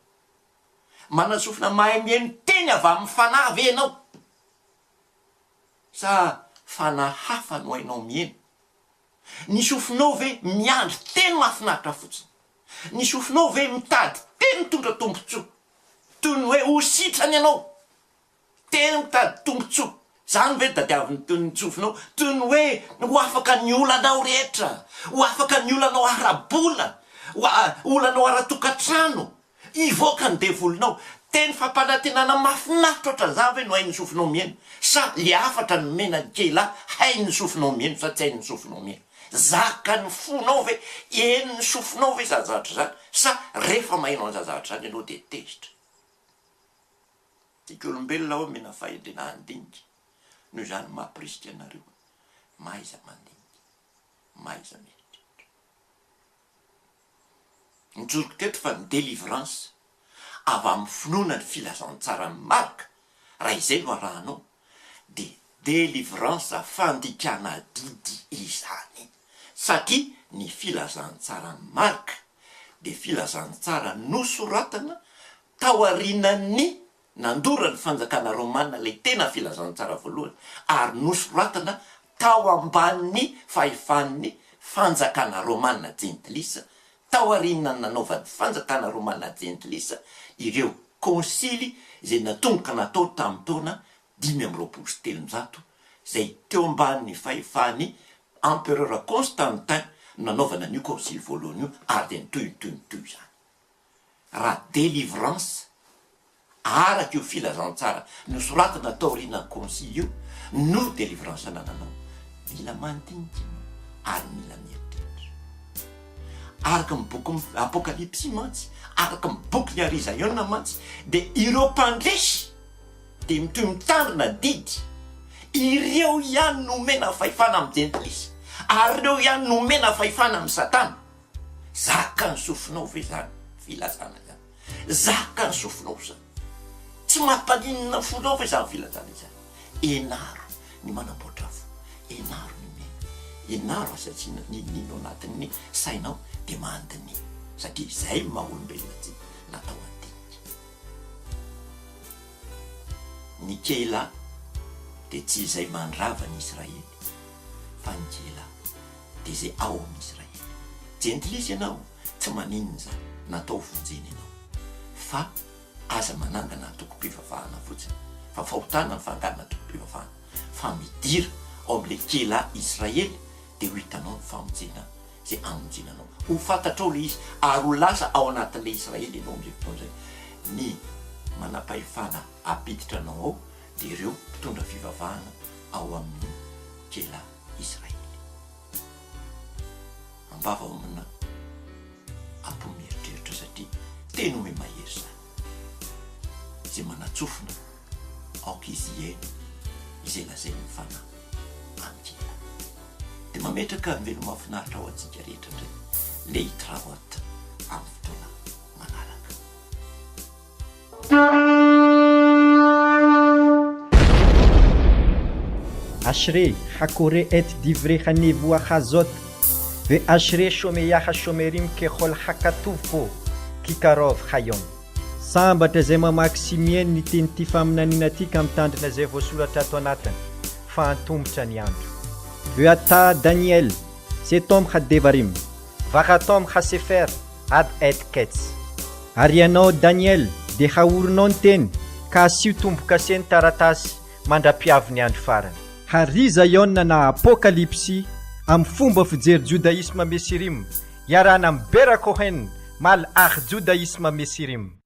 Manatsofina mahay miaino teny avy amin'ny fanahy ve ianao? Sa fanahy hafa no hainao miaino? Ny sofinao ve miandry teny mahafinaritra fotsiny? Ny sofinao ve mitady teny mitondra tombontsoa? Toy ny hoe ho sitrany ianao, teny mitady tombontsoa. Zany ve tadiaviny ny sofinao? Toy ny hoe ho afaka ny olanao rehetra, ho afaka ny olanao ara-bola, olanao ara-tokantrano, ivoaka ny devolinao. Teny fampanantenana mahafinaritra ohatran'izany ve no hainy sofinao miaino? Sa le afatra ny mena kela hainy sofinao miaino sa tsy hainy sofinao miaino? Zaka ny fonao ve? Eny ny sofinao ve zazatra zany? Sa rehefa mahaino an'zazatra zany ianao de tezitra? Tika olombelona ao mena fahendrena andinika. Noho izany mampirisika anareo. Maiza mandinika, maiza mieritreritra. Nijoroko teto fa ny délivrance avy amin'ny finoana ny filazantsara marika, raha izay no arahanao, de délivrance fandikana didy izany. Satria ny filazantsara marika de filazantsara nosoratana tao aorianany nandora ny fanjakana Romanina, lay tena filazantsara voalohany, ary nosoratana tao ambanin'ny fahefan'ny fanjakana Romanina Gentilisa, tao aorianany nanaovan'ny fanjakana Romanina Gentilisa ireo konsily izay natomboka natao tamin'ny taona 523 izay teo ambanin'ny fahefan'ny empereur Constantin nanaovana an'io konsily voalohany io, ary de nitohitoy zany. Raha délivrance araka io filazantsara nosoratana tao aorianany konsily io no délivrance nananao, mila mandinika ary mila mieritreritra. Araka ny boky Apokalipsy mantsy, araka ny boky ny Arizaïona mantsy, de ireo mpandresy de mitoy mitandrina didy, ireo ihany nomena fahefana amin'ny Gentilisa, ary ireo ihany nomena fahefana amin'ny Satana. Zaka ny sofinao ve zany filazana zany? Zaka ny sofinao zany. Tsy mampaninona fonao ve zany filazana zany? Enaro ny manamboatra fo, enaro ny miaina, enaro asatsina ninino anatin'ny sainao de mandiny, satria zay maha-olombelona ty natao andinika. Ny kela de tsy izay mandrava ny Israely, fa ny kela de zay ao amin'ny Israely. Gentilisa ianao tsy maninona zany, natao vonjeny ianao, fa aza manangana toko-pivavahana fotsiny, fa fahotana ny fangalana toko-pivavahana, fa midira ao amin'le kela Israely de ho hitanao ny famonjena zay amonjenanao. Ho fantatrao le izy, ary ho lasa ao anatin'le Israely ianao amin'izay fotoana zay. Ny manam-pahefana apiditra anao ao de ireo mpitondra fivavahana ao amin'ny kela Israely. Ambava amina ampomeritreritra satria teny hoe mahery zany. Zay manatsofina aoka izy eny izay lazainy ny fanahy ankela. De mametraka ny velo mahafinaritra ao antsika rehetra indray le hitravata amin'ny fotoana manaraka. Ashre hakore et divre hanevoa hazot ve ashre shomeyaha shomerim kehol hakatov po kikarov hayom. Sambatra izay mamaky sy miaino ny teny ty faminaniana atika amin'ny tandrina izay voasoratra ato anatiny fa antombotra ny andro. Ve ata Daniel setom hadevarim vakatom hasefer ad et kets. Ary ianao Daniel de haorinao ny teny ka asio tomboka seny taratasy mandra-piavy ny andro farany. Hariza iona na Apokalipsy amin'ny fomba fijery judaisme mesirim iarana amin'ny Bera Cohen mal judaisme mesirim.